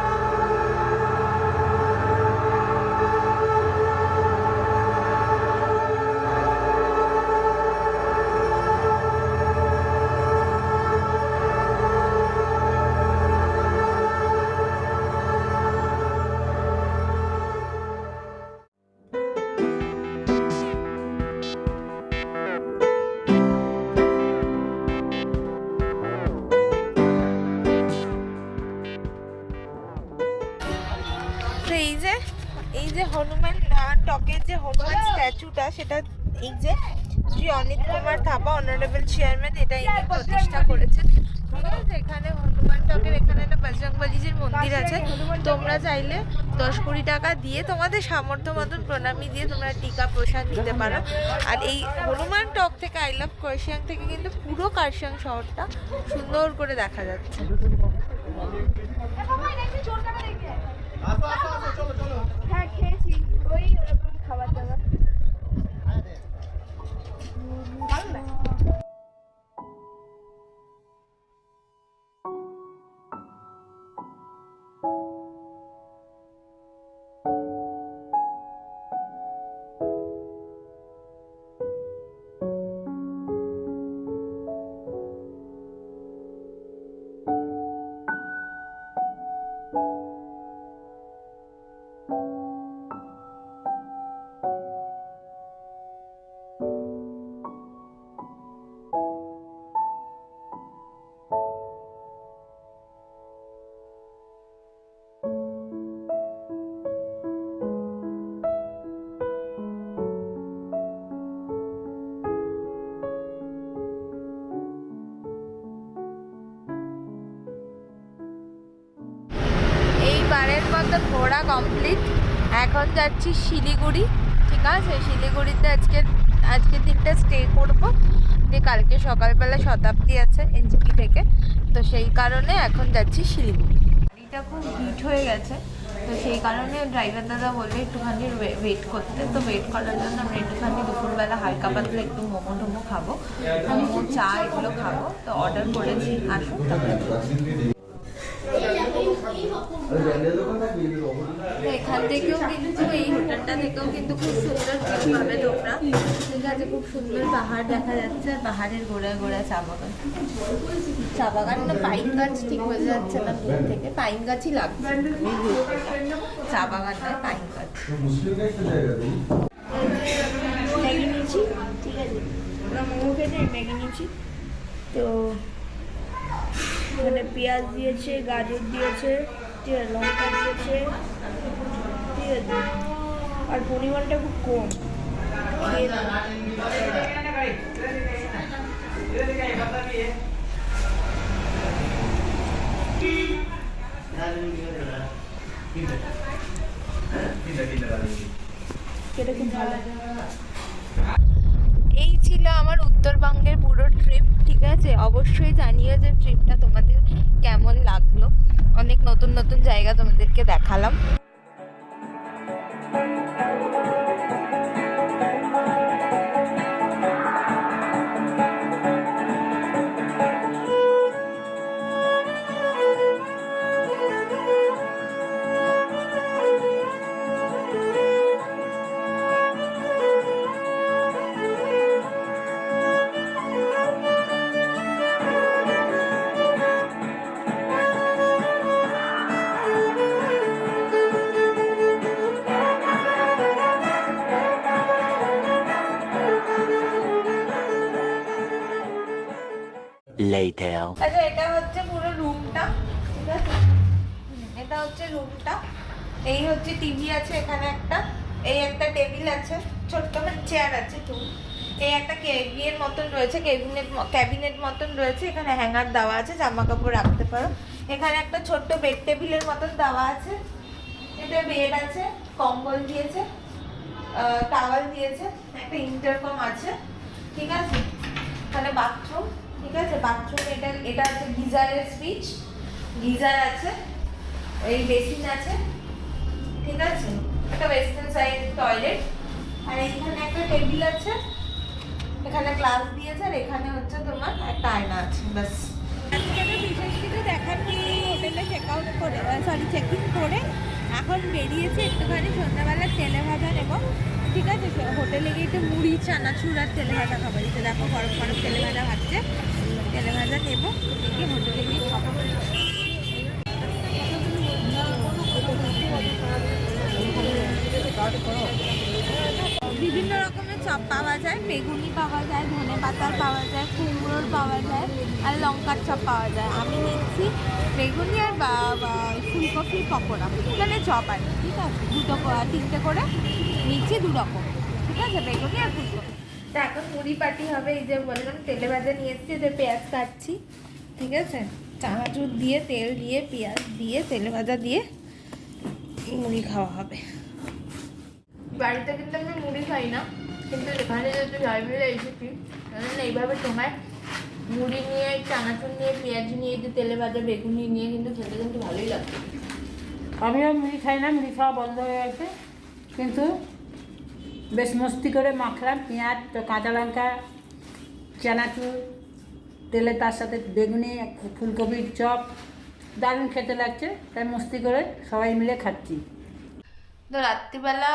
এই যে হনুমান টকের যে হনুমান স্ট্যাচুটা, সেটা এই যে শ্রী অনিত কুমার থাপা অনারেবল চেয়ারম্যান এটা ইনি প্রতিষ্ঠা করেছেন। এখানে হনুমান টকের এখানে একটা বজরংবলীজির মন্দির আছে, তোমরা চাইলে 10-20 টাকা দিয়ে তোমাদের সামর্থ্য মতন প্রণামী দিয়ে তোমরা টিকা প্রসাদ নিতে পারো। আর এই হনুমান টক থেকে আই লাভ কার্শিয়াং থেকে কিন্তু পুরো কার্শিয়াং শহরটা সুন্দর করে দেখা যাচ্ছে। হ্যাঁ, খেয়েছি, ওই খাবার দাবার ভালো লাগে। বারের মতো ঘোরা কমপ্লিট, এখন যাচ্ছি শিলিগুড়ি, ঠিক আছে। শিলিগুড়িতে আজকের দিনটা স্টে করব, যে কালকে সকালবেলা শতাব্দী আছে এনজিপি থেকে, তো সেই কারণে এখন যাচ্ছি শিলিগুড়ি। গাড়িটা খুব হিট হয়ে গেছে, তো সেই কারণে ড্রাইভার দাদা বললে একটুখানি ওয়েট করতে, তো ওয়েট করার জন্য আমরা একটুখানি দুপুরবেলা হালকা পাতলা একটু মোমো টোমো খাবো, মোমো চা এগুলো খাবো, তো অর্ডার করেছি, আসুন তারপরে। এখান থেকেও কিন্তু এই হোটেলটা থেকেও কিন্তু খুব সুন্দর ভিউ পাবে তোমরা, ঠিক আছে। খুব সুন্দর পাহাড় দেখা যাচ্ছে, আর পাহাড়ের গোড়ায় গোড়ায় চা বাগান। চা বাগান না পাইন গাছ ঠিক বোঝা যাচ্ছে না দূর থেকে, পাইন গাছই লাগছে, চা বাগান নয়, পাইন গাছ। ঠিক আছে, ওরা মোমো খেয়েছে, আমি ম্যাগি নিয়েছি। তো এখানে পেঁয়াজ দিয়েছে, গাজর দিয়েছে, ঠিক আছে, লঙ্কা দিয়েছে, ঠিক আছে, আর পরিমাণটা খুব কম। খেয়ে নাও। এটা খুব ভালো। এই ছিল আমার উত্তরবঙ্গের পুরো ট্রিপ, ঠিক আছে। অবশ্যই জানিও যে ট্রিপটা তোমাদের কেমন লাগলো। অনেক নতুন নতুন জায়গা তোমাদেরকে দেখালাম। আচ্ছা, এটা হচ্ছে পুরো রুমটা, ঠিক আছে। এটা হচ্ছে রুমটা। এই হচ্ছে টিভি আছে এখানে একটা, এই একটা টেবিল আছে, ছোট্ট চেয়ার আছে টু, এই একটা ইয়ের মতন রয়েছে, ক্যাবিনেট মতন রয়েছে। এখানে হ্যাঙ্গার দেওয়া আছে, জামা কাপড় রাখতে পারো। এখানে একটা ছোট্ট বেড টেবিলের মতন দেওয়া আছে। এটা বেড আছে, কম্বল দিয়েছে, টাওয়াল দিয়েছে, একটা ইন্টারকম আছে, ঠিক আছে। এখানে বাথরুম, ঠিক আছে। বাথরুম এটা আছে গিজারের সুইচ, গিজার আছে, এই বেসিন আছে, ঠিক আছে। একটা ওয়েস্টার্ন সাইড টয়লেট, আর এইখানে একটা টেবিল আছে, এখানে গ্লাস দিয়েছে, আর এখানে হচ্ছে তোমার একটা আয়না আছে, ব্যাস। আজকে বিশেষ কিছু দেখার নেই। হোটেলে চেক আউট করে, চেক ইন করে এখন বেরিয়েছে একটুখানি সন্ধ্যাবেলা তেলে ভাজা নেবো, ঠিক আছে। হোটেলে গিয়ে একটু মুড়ি, চানাচুর আর তেলে ভাজা খাবার। এসে দেখো গরম গরম তেলে ভাজা ভাজছে, তেলে ভাজা নেবো, গিয়ে হোটেলে গিয়ে খাবো। বিভিন্ন রকমের চপ পাওয়া যায়, বেগুনি পাওয়া যায়, ধনে পাতার পাওয়া যায়, কুমড়োর পাওয়া যায়, আর লঙ্কার চপ পাওয়া যায়। আমি নিচ্ছি বেগুনি আর ফুলকপির পকোড়া, মানে চপ আর কি, ঠিক আছে। তিনটে করে নিচ্ছি, দু রকম, ঠিক আছে, বেগুনি আর ফুলকপি। তা এখন মুড়ি পাটি হবে। এই যে বললাম তেলে ভাজা নিয়ে এসেছি, যে পেঁয়াজ কাটছি, ঠিক আছে। চানাচুর দিয়ে, তেল দিয়ে, পেঁয়াজ দিয়ে, তেলে ভাজা দিয়ে মুড়ি খাওয়া হবে। বাড়িতে কিন্তু আমি মুড়ি খাই না, কিন্তু এখানে যেহেতু সবাই মিলে এসেছি, তাহলে এইভাবে তোমার মুড়ি নিয়ে, চানাচুর নিয়ে, পেঁয়াজ নিয়ে, যে তেলে ভাজা বেগুনি নিয়ে কিন্তু খেতে কিন্তু ভালোই লাগছে। আমিও মুড়ি খাই না, মুড়ি খাওয়া বন্ধ হয়ে গেছে, কিন্তু বেশ মস্তি করে মাখলাম। পেঁয়াজ, তো কাঁচা লঙ্কা, চানাচুর, তেলে তার সাথে বেগুনি, ফুলকপির চপ, দারুণ খেতে লাগছে, তাই মস্তি করে সবাই মিলে খাচ্ছি। তো রাত্রিবেলা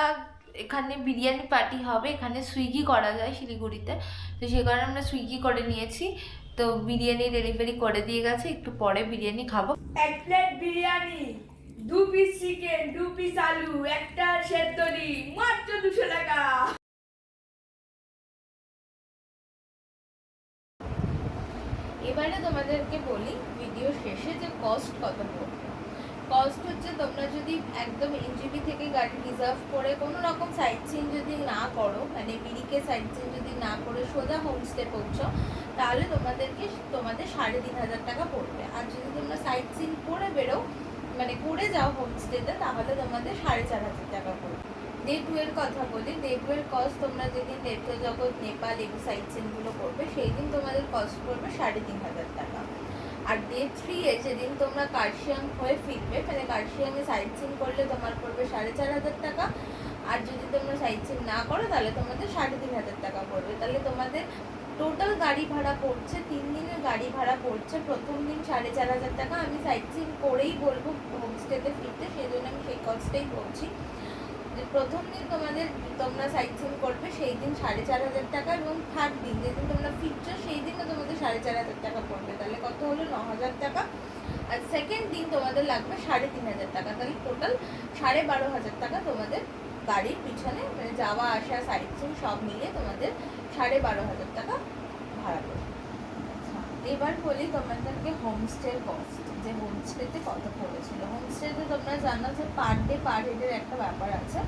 এখানে বিরিয়ানি পার্টি হবে। এখানে সুইগি করা যায় শিলিগুড়িতে, তো সেই কারণে আমরা সুইগি করে নিয়েছি। তো বিরিয়ানি ডেলিভারি করে দিয়ে গেছে, একটু পরে বিরিয়ানি খাবো। এক plate biryani, 2 piece chicken, 2 piece আলু, একটা সেদ্ধ ডিম, মাত্র 200 টাকা। এবারে তোমাদেরকে বলি ভিডিও শেষে যে কস্ট কত পড়বে। কস্ট হচ্ছে, তোমরা যদি একদম এনজিপি থেকে গাড়ি রিজার্ভ করে কোনো রকম সাইট সিন যদি না করো, মানে মিরিকে সাইট সিন যদি না করে সোজা হোমস্টে পৌঁছো, তাহলে তোমাদের 3,500 টাকা পড়বে। আর যদি তোমরা সাইট সিন করে বেরো, মানে করে যাও হোমস্টেতে, তাহলে তোমাদের 4,500 টাকা পড়বে। ডে 2 এর কথা বলি, ডে 2 এর কস্ট তোমরা যেদিন দেবত জগৎ, নেপাল এই সাইট সিনগুলো করবে, সেই দিন তোমাদের কস্ট পড়বে 3,500 টাকা। আর ডে 3 এ যেদিন তোমরা কার্শিয়াং হয়ে ফিরবে, মানে কার্শিয়াংয়ে সাইট সিন করলে তোমার পড়বে 4,500 টাকা। আর যদি তোমরা সাইট সিন না করো, তাহলে তোমাদের 3,500 টাকা পড়বে। তাহলে তোমাদের টোটাল গাড়ি ভাড়া পড়ছে, 3 দিনের গাড়ি ভাড়া পড়ছে। প্রথম দিন 4,500 টাকা। আমি সাইট সিন করেই বলবো হোমস্টেতে ফিরতে, সেই জন্য আমি সেই কস্টটাই বলছি। যে প্রথম দিন তোমরা সাইট সিন করবে, সেই দিন 4,500 টাকা, এবং থার্ড দিন যেদিন তোমরা ফিরছো, সেই দিনও তোমাদের 4,500 টাকা পড়বে। তাহলে কত হলো? 9,000 টাকা। আর সেকেন্ড দিন তোমাদের লাগবে 3,500 টাকা। তাহলে টোটাল 12,500 টাকা তোমাদের গাড়ির পিছনে মানে যাওয়া আসা সাইড সিন সব মিলিয়ে তোমাদের 12,500 টাকা ভাড়া পড়বে। এবার বলি তোমাদেরকে হোমস্টের কস্ট, যে হোমস্টেতে কত পড়েছিল। হোমস্টেতে তোমরা জানো যে পার ডে পার হেডের একটা ব্যাপার আছে।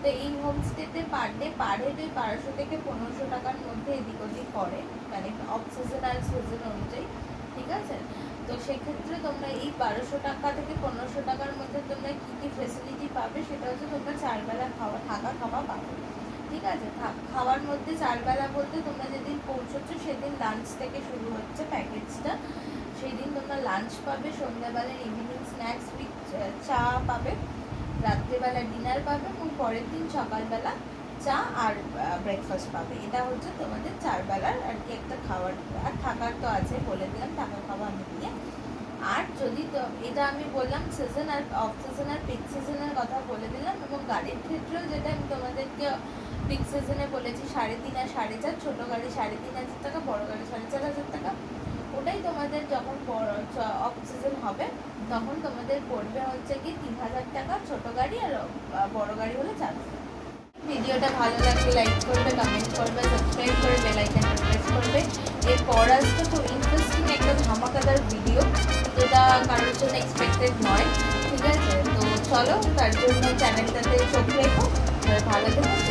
তো এই হোমস্টেতে পার ডে পার হেড 1200 থেকে 1500 টাকার মধ্যে এদিক ওদিক করে, মানে অফ সিজন আর সিজন অনুযায়ী, ঠিক আছে। তো সেক্ষেত্রে তোমরা এই 1200 টাকা থেকে 1500 টাকার মধ্যে তোমরা কী কী ফেসিলিটি পাবে সেটা হচ্ছে তোমরা 4 বেলা থাকা খাওয়া পাবে, ঠিক আছে। খাওয়ার মধ্যে 4 বেলা বলতে তোমরা যেদিন পৌঁছচ্ছ সেদিন লাঞ্চ থেকে শুরু হচ্ছে প্যাকেজটা। সেই দিন তোমরা লাঞ্চ পাবে, সন্ধ্যাবেলার ইভিনিং স্ন্যাক্স উইথ চা পাবে, রাত্রেবেলা ডিনার পাবে এবং পরের দিন সকালবেলা চা আর ব্রেকফাস্ট পাবে। এটা হচ্ছে তোমাদের 4 বেলার আর কি একটা খাওয়ার। আর থাকার তো আছে, বলে দিলাম থাকা খাওয়া আমি দিয়ে। আর যদি তো এটা আমি বললাম সিজন আর অফ সিজন আর পিক সিজনের কথা বলে দিলাম। এবং গাড়ির ক্ষেত্রেও যেটা আমি তোমাদেরকে পিক সিজনে বলেছি 3.5 আর 4.5, ছোটো গাড়ি 3,500 টাকা, বড় গাড়ি 4,500 টাকা। ওটাই তোমাদের যখন অফ সিজন হবে তখন তোমাদের পড়বে হচ্ছে কি 3,000 টাকা ছোটো গাড়ি, আর বড় গাড়ি হলে 4,000। ভিডিওটা ভালো লাগলে লাইক করবে, কমেন্ট করবে, সাবস্ক্রাইব করে বেল আইকনটা প্রেস করবে। এরপর আসবে খুব ইন্টারেস্টিং একটা ধামাকাদার ভিডিও, যেটা কারোর জন্য এক্সপেক্টেড নয়, ঠিক আছে। তো চলো, তার জন্য চ্যানেলটাতে চোখ রেখো, ভালো থেকো।